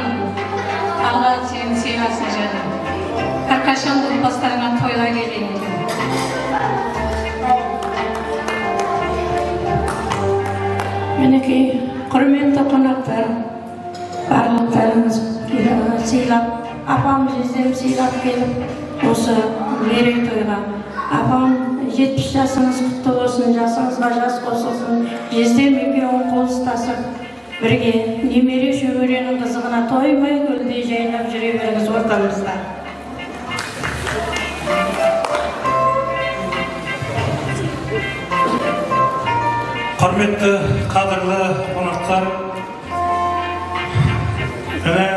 Алла сені сыйласын жаным. Әрқашан отбасыларыңа тойға келейін. Мінекей, құрметті қонақтар, барлықтарыңыз сыйлап, апам жездем сыйлап келіп, осы мерейтойға. Апам 70 жасыңыз құтты болсын, жасыңызға жас қосылсын, жездем екеуің қол ұстасып, бірге немере шөберенің қызығына тоймай көлдей жайнап жүре беріңіз ортамызда. Құрметті қадірлі қонақтар, міне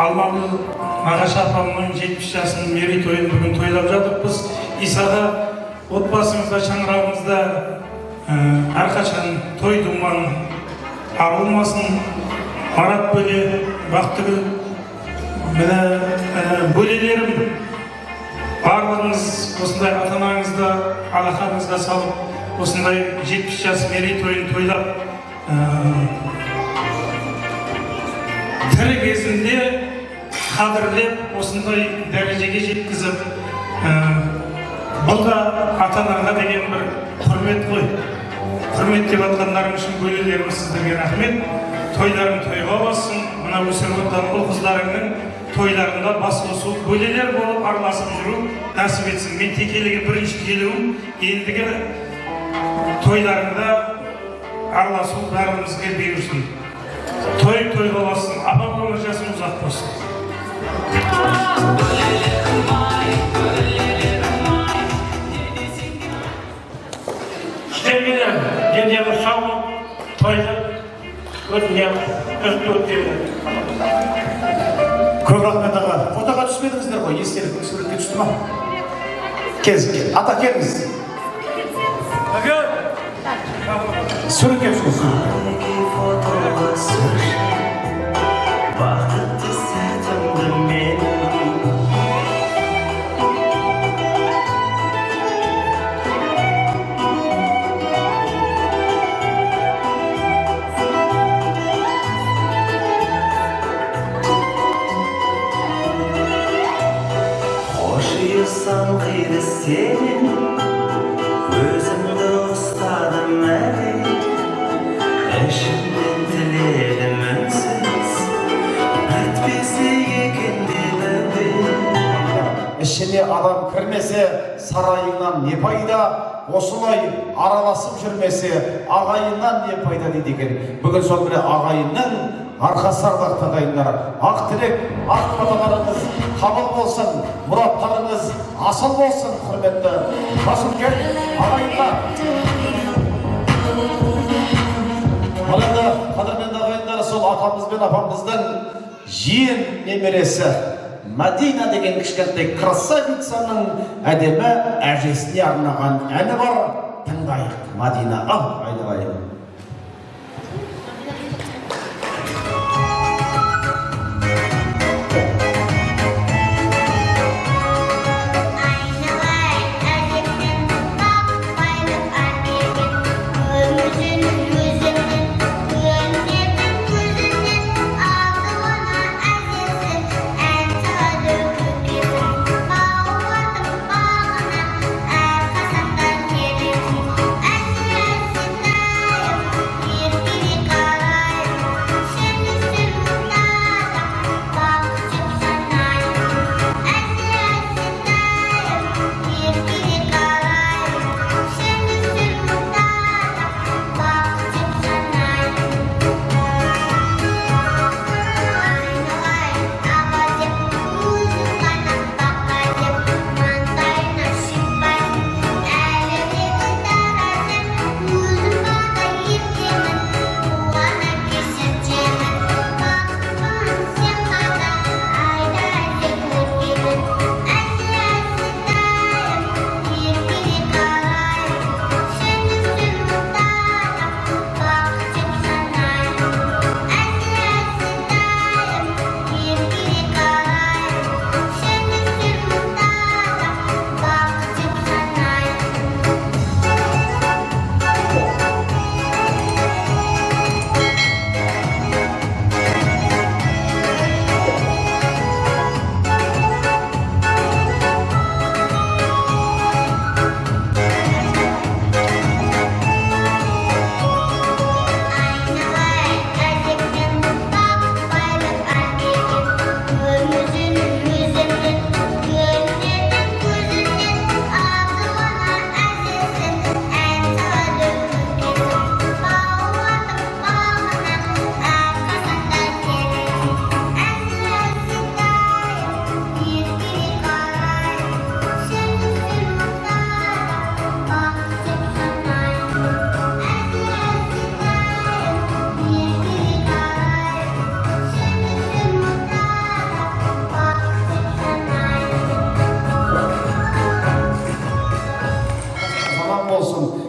Алмагүл Нағашы апамның 70 жасының мерейтойын бүгін тойлап жатырмыз. Исаға отбасымызда, шаңырағымызда әрқашан той думан арылмасын. Марат бөле, Бақтыгүл, міне бөлелерім, барлығыңыз осындай ата-анаңызда, алақаныңызға салып, осындай 70 жас мерейтойын тойлап, тірі кезінде қадірлеп, осындай дәрежеге жеткізіп, бұл да ата-анаға деген бір құрмет қой. Құрметтеп атқандарың үшін бөлелеріміз сіздерге рахмет. Тойларың тойға бассын. Мына өсіріп отқан бұл қыздарыңның тойларында бас қосу, бөлелер болып араласып жүру нәсіп етсін. Мен текеліге бірінші келуім, ендігі тойларында араласу бәрімізге бұйырсын. Тойға бассын, апам өмір жасың ұзақ болсын. Sevgiler, dedemi sağ ol, toyda ötünem, ötünem. Көп рахмет аға. Фотоға түспедіңіздер ғой, естелік суретке түсті ма? Кел, ата келіңіз. Суретке түсіңіз. Қиды сенен өзімді ұстадым әлі, ішімнен тіледім үнсіз, бітпесе екен дедім. Ішіне адам кірмесе, сарайыңнан не пайда, осылай араласып жүрмесе, ағайыннан не пайда дейді екен. Бүгін сол бірі ағайынның арқасы ардақты ағайындар. Ақ тілек, ақ баталарыңыз қабыл болсын, мұраттарыңыз асыл болсын, құрметті. Басым кел, ағайындар. Қалады, қадірменді ағайындар, сол атамыз бен апамыздың жиен немересі Мадина деген кішкентай красавицаның әдемі әжесіне арнаған әні бар. Тыңдайық, Мадина, айналайын.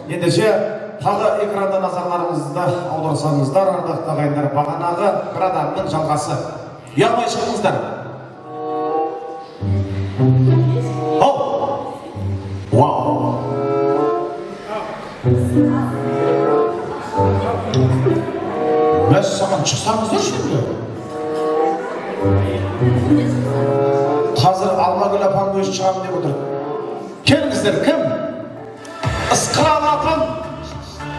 Ендеше тағы экранда назарларыңызды аударсаңыздар, ардақты ағайындар, бағанағы бір адамның жалғасы. Ұялмай шығыңыздар. Ау! Вау! Мәссаған, шықсаңыздар şimdi. Қазір Алмагүл апам өзі шығамын деп отыр. Келіңіздер, кім? Ысқыра алатын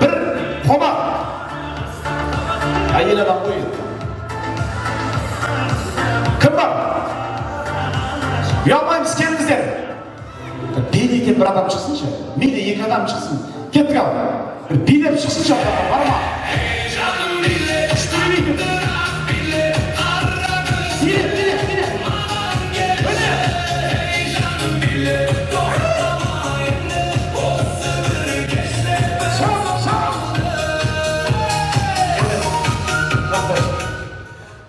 бір қонақ. Әйел адам ғой. Кім бар? Ұялмаймыз, келіңіздер. Билейтен бір адам шықсыншы. Мейлі екі адам шықсын. Кеттік ал. Билеп шықсыншы адам бар ма?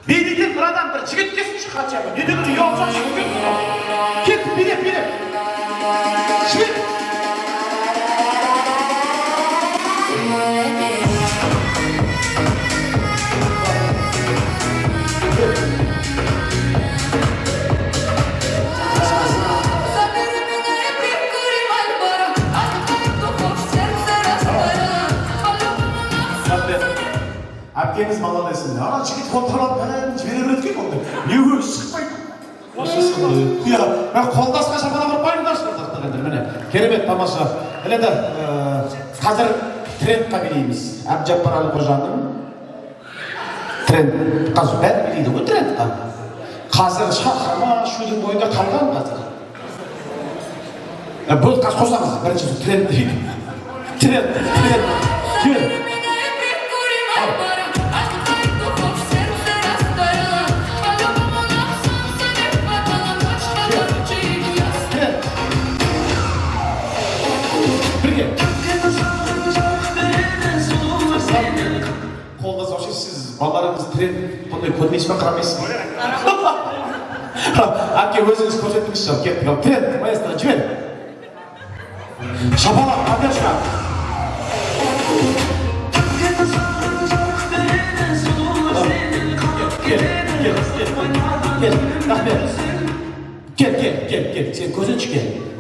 Билейтен бір адам бір жігіт кесін шығат жағы. Неден бір ұялшақ жігіт. Кет, билеп. Жігіт. Әпкеңіз молодецсің. Ана жігіт қолтарап бәрін жібере береді екен онда. Не өзі шықпайды. Иә, қолдасқа шапалап ұрпайындаршы. Міне, керемет тамаша. Енді қазір трендқа билейміз. Әбдіжаппар Әлқожаның тренд. Қазір бәрі билейді ғой трендқа. Қазір шақырма шудың бойында қалған қазір. Бұл қазір қосамыз. Бірінші тренд дейді. Тренд. Кел. Балаларыңыз тренд бұндай көрмейсіз бе, қарамайсыз ба? Әпке өзіңіз көрсетіңізші, кеттік ал. Тренд, маэстро, жібер. Шапалақ, Надежда. Кел, сен көзінші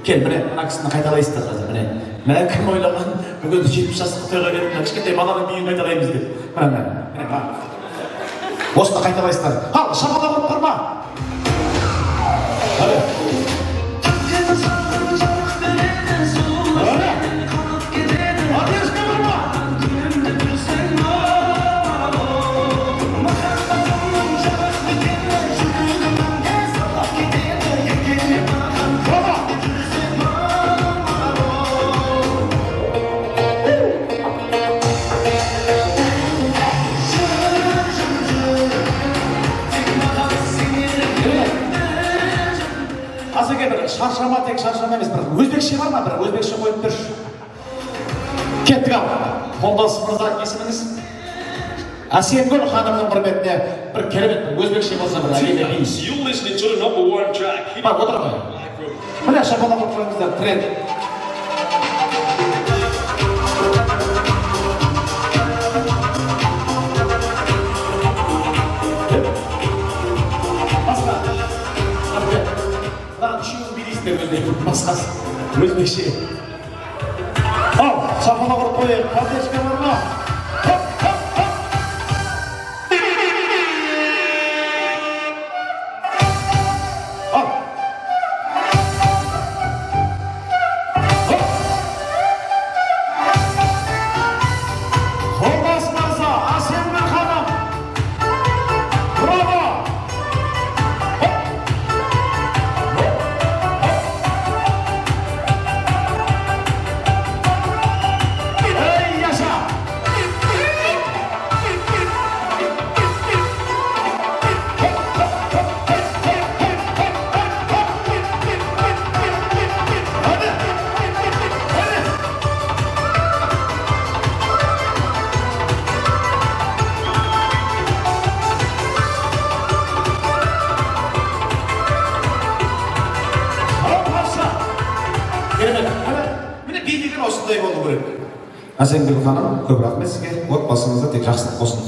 кел, міне, ана кісіні қайталайсыздар қазір, міне. Мә кім ойлаған, бүгін 70 жастық тойға келіп, кішкентай баланың биін қайталаймыз деп. Міне. Осыны қайталайсыздар. Ал, шапалақ ұрып тұрма. Шаршама, тек шаршама емес, бір өзбекше бар ма, бір өзбекше қойып тұршы. Кеттік ал. Қолдас мырза есіміңіз? Әсемгүл ханымның құрметіне бір керемет өзбекше болса бір әйелі бейіс. Бар, отыр ғой. Міне шапалақ ұрып қойыңыздар, тренд. Басқасы, өзбекше. Ал, шапалақ ұрып қойып, картешке бар ма? Ал. Қолдас мырза, Әсемгүл ханым. Браво! Әсемгүл ханым, көп рахмет сізге. Отбасыңызда тек жақсылық болсын.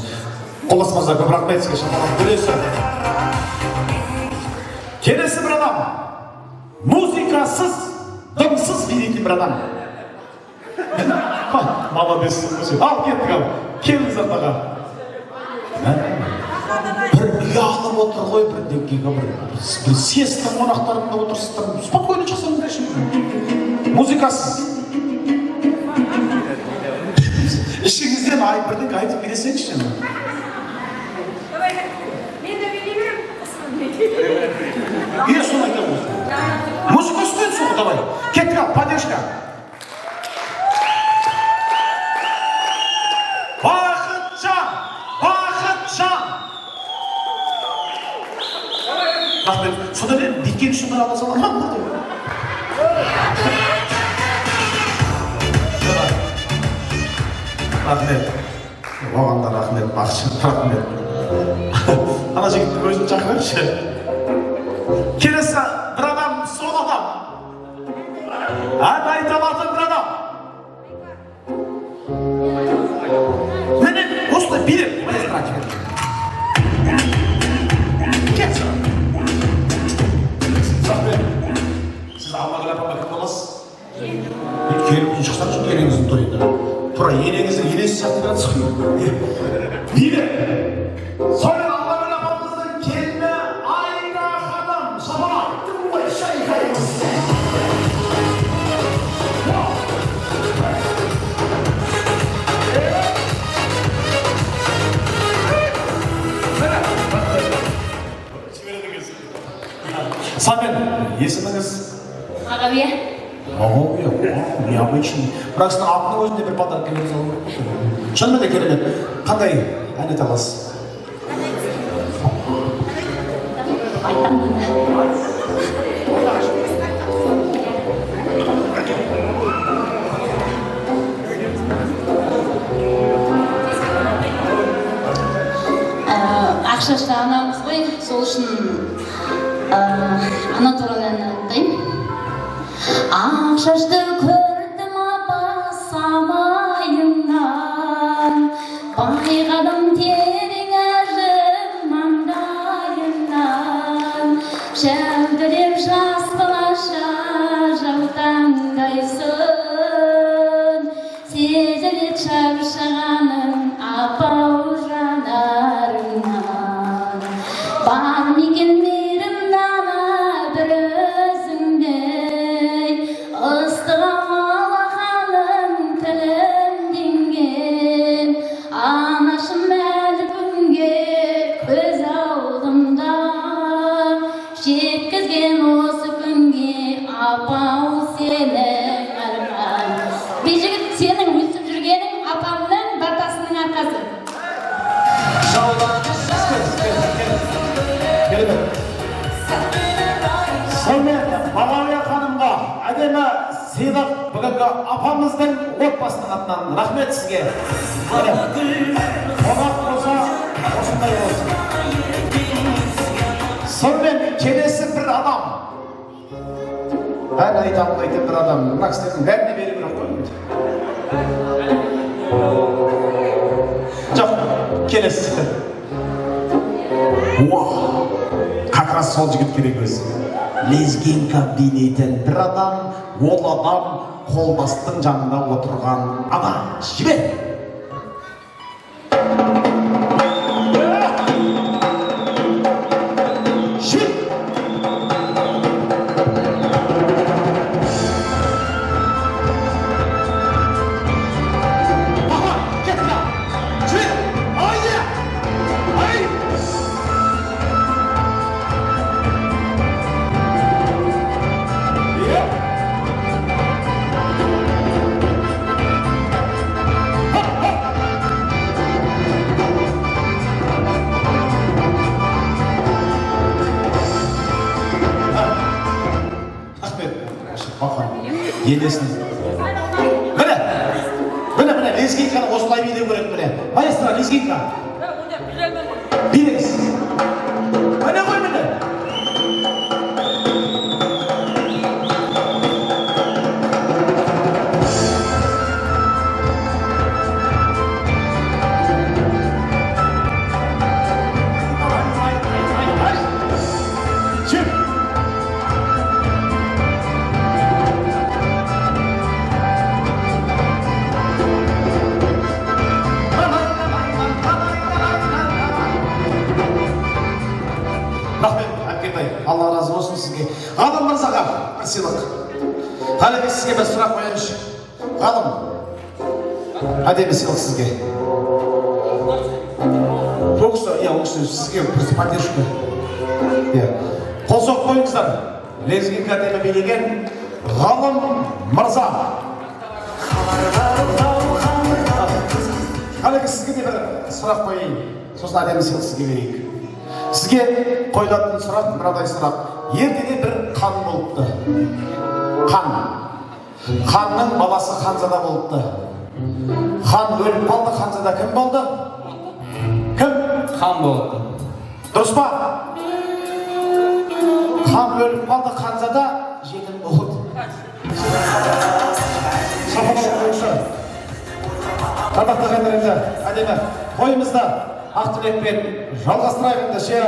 Қолдасыңызға көп рахмет сізге. Шамалап көресіз. Келесі бір адам. Музыкасыз, дымсыз билейтін бір адам. Молодец. Ал, кеттік ал. Келіңіз артаға. Бір ұялып отыр ғой, бір деңгейге бір сестің қонақтарында отырсыздар. Спокойно жасаңыздар. Музыкасыз. İşinizden birden kayıtıp bilesek işte. Ben de biliyorum. İyi sonra gel olsun. Müzik üstün soğuk davay. Ketir al, поддержка. Бақытжан! Бақытжан! Рахмет, содан енді биткен үшін алып салам. Рахмет. Оған да рахмет, бақытжан рахмет. Ана жігіттің өзін шақырайықшы. Келесі бір адам, сол адам. Ән айта алатын бір адам. Міне, осылай билеп, маэстро жібер. Кетші. Рахмет. Сіз Алмагүл апама кім боласыз? Келіп шықсаңшы келіңіздің тойында. Тура енеңіздің енесі сияқты тұрады. Билеп. Sonra Allah'ın apamızın kelime ayna adam sabah tımbay şaykayımız. Samen, есіміңіз? Ағабия. Ағабия, необычный. Бірақ сіздің атының өзінде бір подарок келеміз алу. Шынымен де керемет. Қандай ән айта аласыз? Ақшашты анамыз ғой, сол үшін ана туралы ән айтайын. Ақшашты көрдім апа самайымнан, байғадым терең әжім маңдайымнан, шәудіреп жас балаша жаутаңдайсың, сезілет шаршағаным апау жанарыңнан. Бар мекен мерім дана бір өзіңдей, ыстығым алақаным тілім денген, анашым әлі күнге көз алдымда, жеткізген осы күнге апау сенің арман. Бейжігіт, сенің өсіп жүргенің апамның батасының арқасы. Сонымен Балауия ханымға әдемі сыйлық бүгінгі апамыздың отбасының атынан рахмет сізге. Қонақ болса осындай болсын. Сонымен келесі бір адам. Ән айтамын айтып бір адам. Мына кісілердің бәріне беру керек қой. Жоқ, келесі. Как раз сол жігіт керек өзі. Лезгинка билейтін бір адам, ол адам қолбастың жанында отырған адам. Жібер! Жібер! Аха, кетті! Жібер! Айде! Ай! Енесін. Міне, лезгинканы осылай билеу керек міне. Маэстро, лезгинка. Билеңіз. Міне ғой міне. атты сыйлық. Ғалеке, сізге бір сұрақ қояйыншы. Ғалым, әдемі сыйлық сізге. Бұл кісі сізге бір поддержка. Қол соғып қойыңыздар. Лезгинка әдемі билеген Ғалым мырза. Ғалеке, сізге де бір сұрақ қойайын. Сосын әдемі сыйлық сізге берейік. Сізге қойылатын сұрақ мынадай сұрақ. Ертеде бір хан болыпты. Хан. Ханның баласы ханзада болыпты. Хан өліп қалды, ханзада кім болды? Кім? Хан болыпты. Дұрыс па? Хан өліп қалды, ханзада жетім болды. Сапалау қойшы. Ардақты ағайындар, әдемі тойымызда ақ тілекпен жалғастырайық ендеше.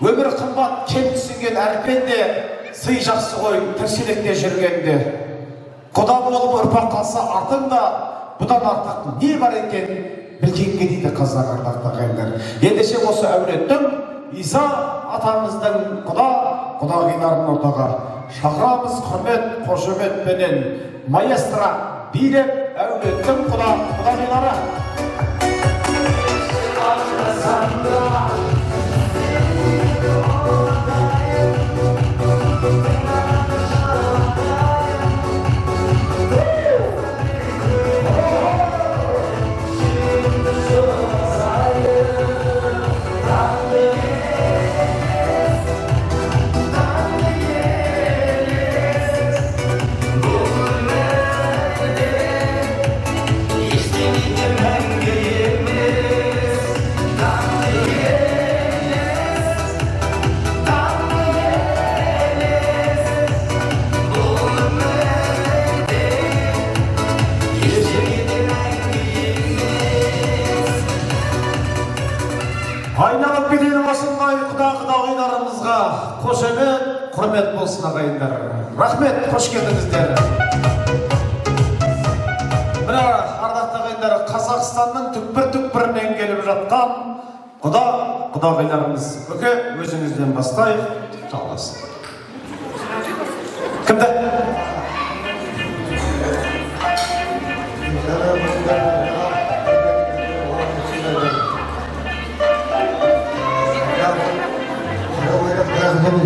Өмір қымбат кем түсінген әріппенде, сый жақсы ғой тіршілікте жүргенде. Құда болып ұрпақ қалса артыңда, бұдан артық не бар екен білгенге дейді қазақ ардақты ағайындар. Ендеше осы әулеттің Иса атамыздың құдағиларын ортаға шақырамыз құрмет қошеметпенен. Маэстро билеп әулеттің құдағилары. Айналып кететін осындай құдағиларымызға қошемет, құрмет болсын ағайындар. Рахмет, қош келдіңіздер. Мына ардақты ағайындар, Қазақстанның түкпір-түкпірінен келіп жатқан құдағиларымыз. Өке, өзіңізден бастайық, жалғасын. Кімді?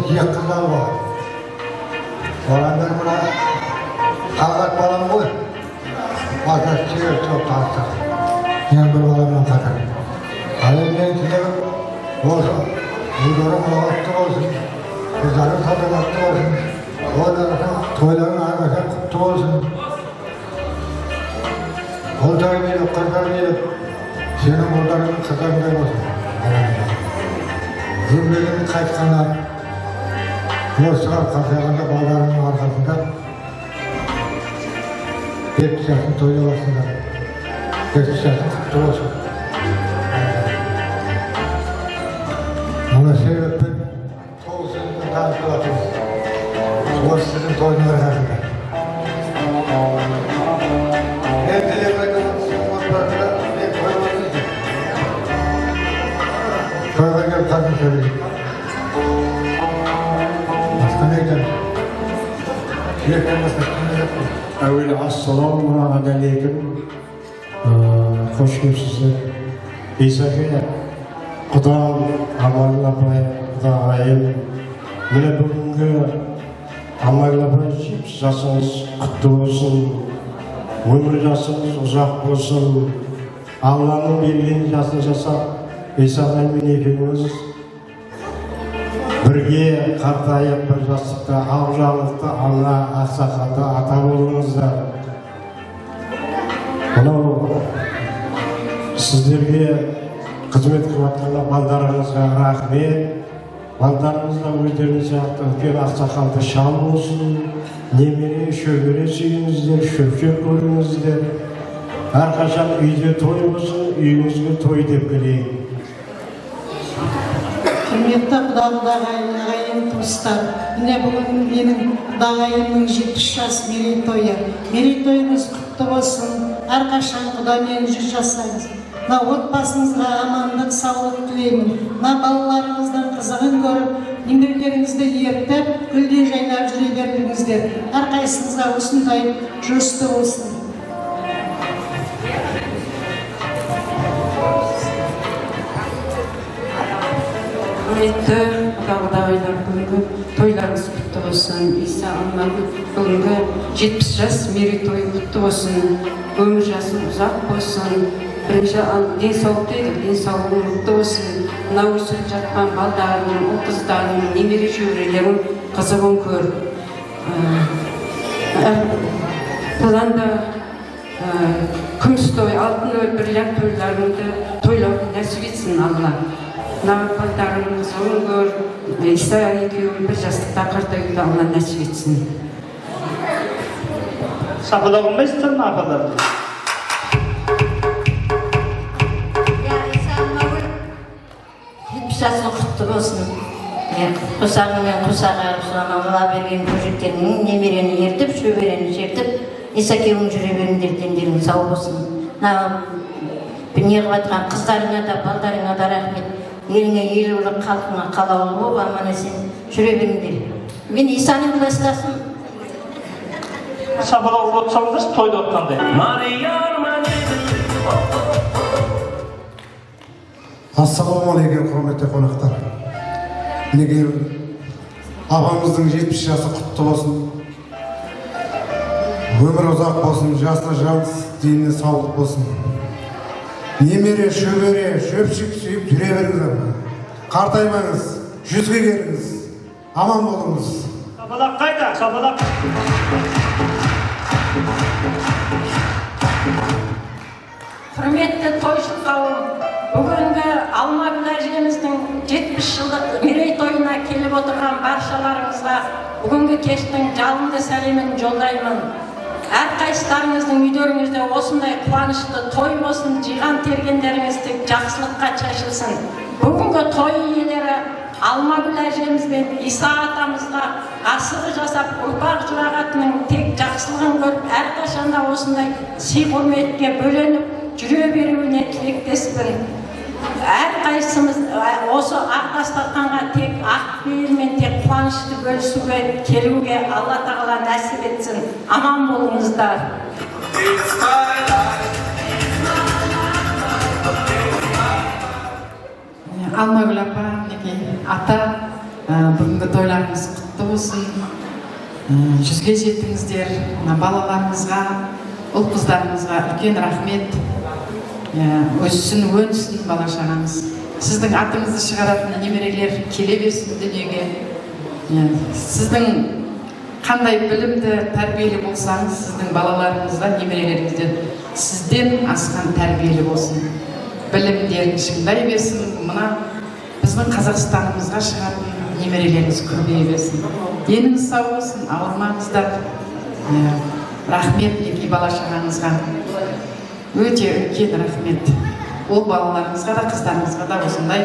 Жиек қыздар бар. Орандар мұна қалғат балам ғой. Бақат шегір çok тартық. Мен бір баламнан қатар. Әлемден тілегім осы. Үйлерің ұлғатты болсын. Қыздарың салтанатты болсын. Тойларың әрқашан құтты болсын. Ұлдар келіп, қыздар келіп, сенің ұлдарың қыздарыңдай болсын. Өмірдің қайтқаны осыған қасағанда балдарының арқасында 70 жасын тойлавасыңдар. 70 жасын құтты болсын. Мұны себеппен тоғысыңызды танытып жатырмыз. Осы сіздің тойдың арқасында. Мен тілек айтамын, сіздің отбасында мен тойламадыңыз. Тойға келіп қатын сөйлейді. Әуелі ассалаумағалейкум. Қош келіпсіздер. Исаке, құдам, Амал апай, құдағайым. Міне бүгінгі Амал апай 70 жасыңыз құтты болсын. Өмір жасыңыз ұзақ болсын. Алланың берген жасын жасап, Исағаймен екеуміз бірге қартайып бір жастықта ақжаулықты ана ақсақалды ата болыңыздар. Мынау сіздерге қызмет қылып жатқан балдарыңызға рахмет. Балдарыңыз да өздеріңіз сияқты үлкен ақсақалды шал болсын. Немере, шөбере сүйіңіздер, шөпшек көріңіздер. Әрқашан үйде той болсын, үйіңізге той деп келейік. Құрметті құдағайын туыстар, міне бүгін менің құдағайымның 70 жас мерейтойы. Мерейтойыңыз құтты болсын, әрқашан құдамен жүз жасаңыз. Отбасыңызға амандық, саулық тілеймін. Балаларыңыздың қызығын көріп, немерелеріңізді ерттеп, гүлдей жайнап жүре беріңіздер. Әрқайсыңызға осындай жосты болсын. Құрметті бағдарлар, бүгінгі тойларыңыз құтты болсын. Иса Алмагүл бүгінгі 70 жас мерейтойы құтты болсын. Өмір жасың ұзақ болсын. Бірінші денсаулық дейді, денсаулығың құтты болсын. Мына өсіп жатқан балдарың, ұл-қыздарың, немере шөберелерің қызығын көр. Бұдан да күміс той, алтын той, бриллиант тойларыңды тойлауды нәсіп етсін Алла. Балдарың қызығын көр. Иса екеуің бір жастықта қартаюды Алла нәсіп етсін. Сапыда болмайсыздар ма апалар? Жасың құтты болсын. Құсағымен құсаға Алла берген көжектерінің немерені ертіп, шөберені жертіп, Иса екеуің жүре беріңдер, дендерің сау болсын. Неғып атқан қыздарыңа да, балдарыңа да рахмет. Еліңе елеулі, халқыңа қалаулы болып, аман есен жүре беріңдер. Мен Исаның кластасым. Сапыда отырсаңыз тойда отқандай. Ассалаумағалейкум, құрметті қонақтар. Неге апамыздың 70 жасы құтты болсын. Өмір ұзақ болсын, жасы жас, деніне саулық болсын. Немере, шөбере, шөпшік сүйіп жүре беріңіздер. Қартаймаңыз, 100-ге келіңіз. Аман болыңыз. Сапалақ қайда? Сапалақ. Құрметті тойшыл қауым, бүгінгі Алмагүл әжеміздің 70 жылдық мерейтойына келіп отырған баршаларыңызға бүгінгі кештің жалынды сәлемін жолдаймын. Әрқайсыларыңыздың үйлеріңізде осындай қуанышты той болсын, жиған тергендеріңіз тек жақсылыққа шашылсын. Бүгінгі той иелері Алмагүл әжеміз бен Иса атамызға ғасыр жасап ұрпақ жұрағатының тек жақсылығын көріп, әрқашанда осындай сый құрметке бөленіп жүре беруіне тілектеспін. Әрқайсымыз осы ақ дастарханға тек ақ пейілмен, тек қуанышты бөлісуге, келуге Алла тағала нәсіп етсін. Аман болыңыздар. Алмагүл апа, ата, бүгінгі тойларыңыз құтты болсын. 100-ге жетіңіздер. Балаларыңызға, ұл-қыздарыңызға үлкен рахмет. Өссін, өнсін бала шағаңыз. Сіздің атыңызды шығаратын немерелер келе берсін дүниеге. Сіздің қандай білімді, тәрбиелі болсаңыз, сіздің балаларыңызда, немерелеріңізден сізден асқан тәрбиелі болсын. Білімдерін шыңдай берсін. Мына біздің Қазақстанымызға шығатын немерелеріңіз көбейе берсін. Деніңіз сау болсын, ауырмаңыздар. Рахмет екі бала шағаңызға. Өте үлкен рахмет. Ол балаларыңызға да, қыздарыңызға да осындай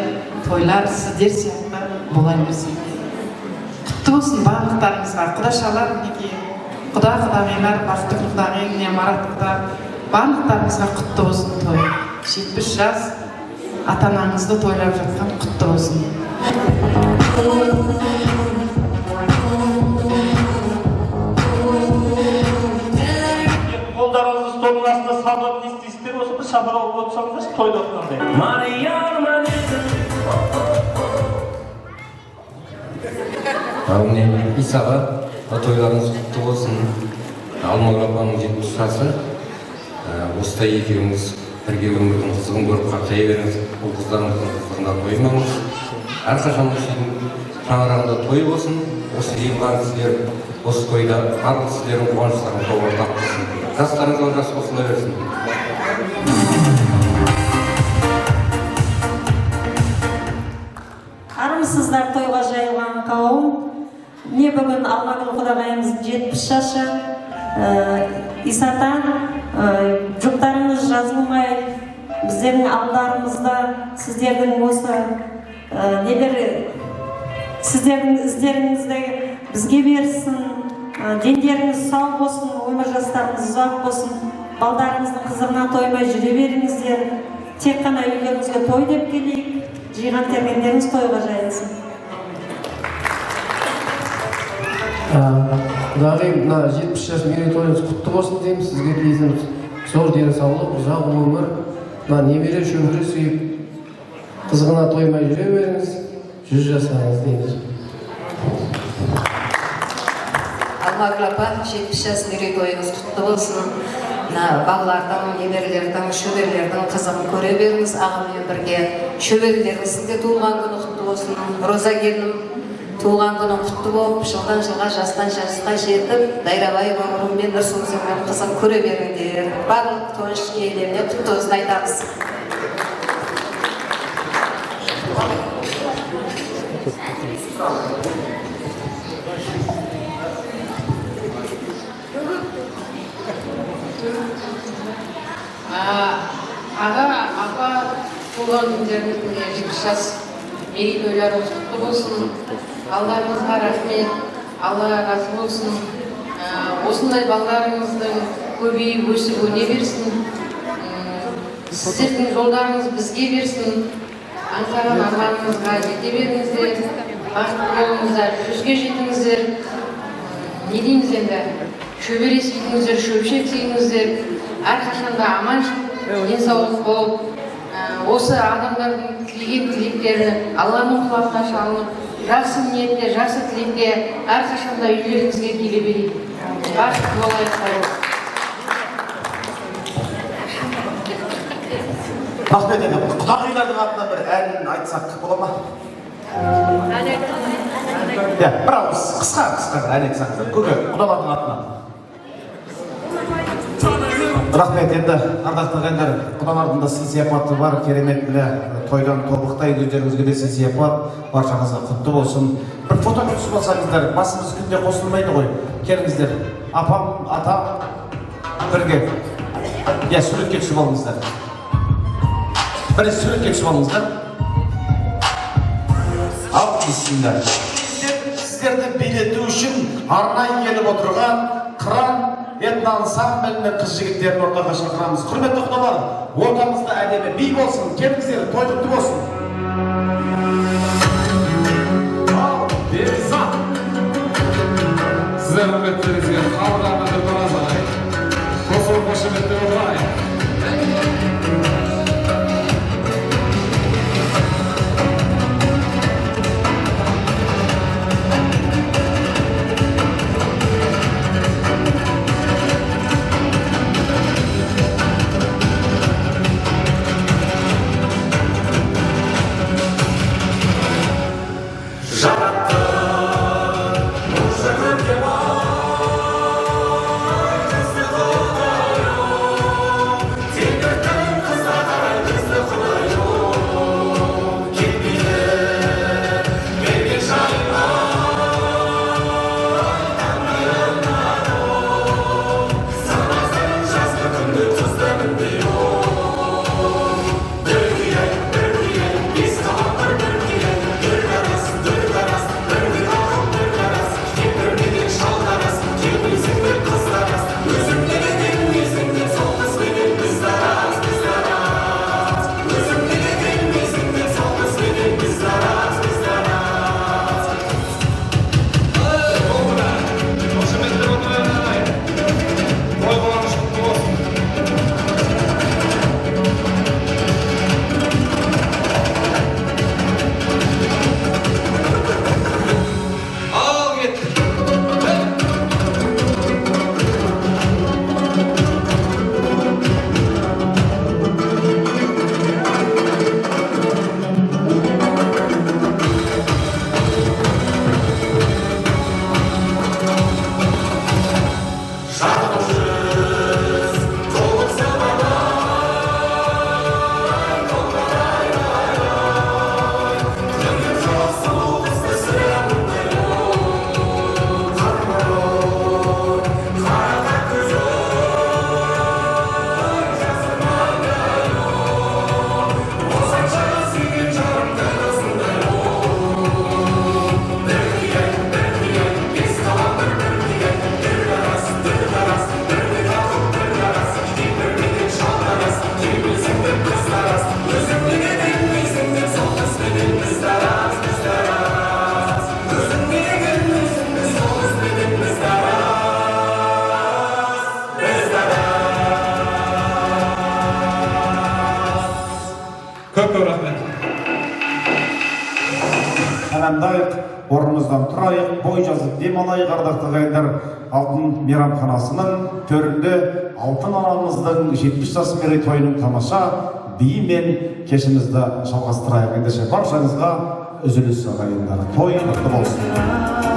тойлар сіздер сияқты бола берсін. Құтты болсын барлықтарыңызға. Құдашалар, құда-құдағилар, бақытты құдағи, Маратқұда, барлықтарыңызға құтты болсын той. 70 жас ата-анаңызды тойлап жатқан құтты болсын. Қолдарыңызды столдың астында сабылып не істейсіздер, осы бір сабыр алып отырсаңыз тойда отқандай. Исаға тойларыңыз құтты болсын. Алмагүл апаның 70 жасы. Осылай екеуіңіз бірге өмірдің қызығын көріп қартая беріңіз. Ол қыздарыңыздың қызығында тоймаңыз. Әрқашан шаңырағында той болсын. Осы жиылған сіздер осы тойда барлық сіздердің қуаныштарың тоғыр тапқызсын. Жастарыңызға жас қосыла берсін. Армысыздар тойға жайылған қауым. Не бүгін Алмагүл құдағайымыз 70 жасы. Исатан, жұптарыңыз жазылмай, біздердің алдарымызда сіздердің осы сіздердің іздеріңізді бізге берсін, дендеріңіз сау болсын, өмір жастарыңыз ұзақ болсын, балдарыңыздың қызығына тоймай жүре беріңіздер. Тек қана үйлеріңізге той деп келейік, жиған тергендеріңіз тойға жайылсын. Құдағи, мына 70 жас мерейтойыңыз құтты болсын деймін. Сізге тілейтініміз зор денсаулық, ұзақ өмір, мына немере шөбере сүйіп, қызығына тоймай жүре беріңіз, 100 жасаңыз дейміз. Алмагүл апа, 70 жас мерейтойыңыз құтты болсын. Балалардың, немерелердің, шөберелердің қызығын көре беріңіз. Ағамен бірге шөберелеріңіздің де туылған күні құтты болсын. Роза келінім туылған күні құтты болып, жылдан жылға, жастан жасқа жетіп, Дайрабай бауырым мен Нұрсұлтан қызын көре беріңдер. Барлық тойыш иелеріне құтты болсын айтамыз. Аға, апа туған күндеріңіз 70 жас мерейтойларыңыз құтты болсын. Алдарыңызға рахмет, Алла разы болсын. Осындай балдарыңыздың көбейіп өсіп өне берсін. Сіздердің жолдарыңыз бізге берсін. Аңсаған арманыңызға жете беріңіздер. Бақытты болыңыздар, 100-ге жетіңіздер. Не дейміз енді? Шөбере сүйдіңіздер, шөпшек сүйдіңіздер. Әрқашанда аман денсаулық болып, осы адамдардың тілеген тілектерін Алланың құлағына шалынып, жақсы ниетте, жақсы тілекте әрқашанда үйлеріңізге келе берейік. Бақытты болайық. Рахмет енді, құдағилардың атынан бір әнін айтсақ бола ма? Бір ауыз, қысқа ән айтсаңыздар, көке, құдалардың атынан. Рахмет, енді ардақты ағайындар, құдалардың да сый сияпаты бар, керемет біле тойдан тобықтай өздеріңізге де сый сияпат, баршаңызға құтты болсын. Бір фото түсіп алсаңыздар, басымыз күнде қосылмайды ғой. Келіңіздер, апам, атам бірге. Суретке түсіп алыңыздар. Бірі суретке түсіп алыңыздар. Ал дейсіңдер. Сіздерді билету үшін арнайы келіп отырған Қыран этноансамблінің қыз-жігіттерін ортаға шақырамыз. Құрметті құдалар, ортамызда әдемі би болсын, келіңіздер, той құтты болсын. Ал, Берзат! Сіздер құрметтеріңізге қабырғаны тұртыңыз ағай. Қосылып қошеметте отырайық. Көп рахмет. Сәлемдайық, орнымыздан тұрайық, бой жазып демалайық, ардақты ағайындар. Алтын мейрамханасының төрінде алтын анамыздың 70 жас мерейтойының тамаша биімен кешімізді жалғастырайық. Ендеше баршаңызға үзіліс ағайындар. Той құтты болсын.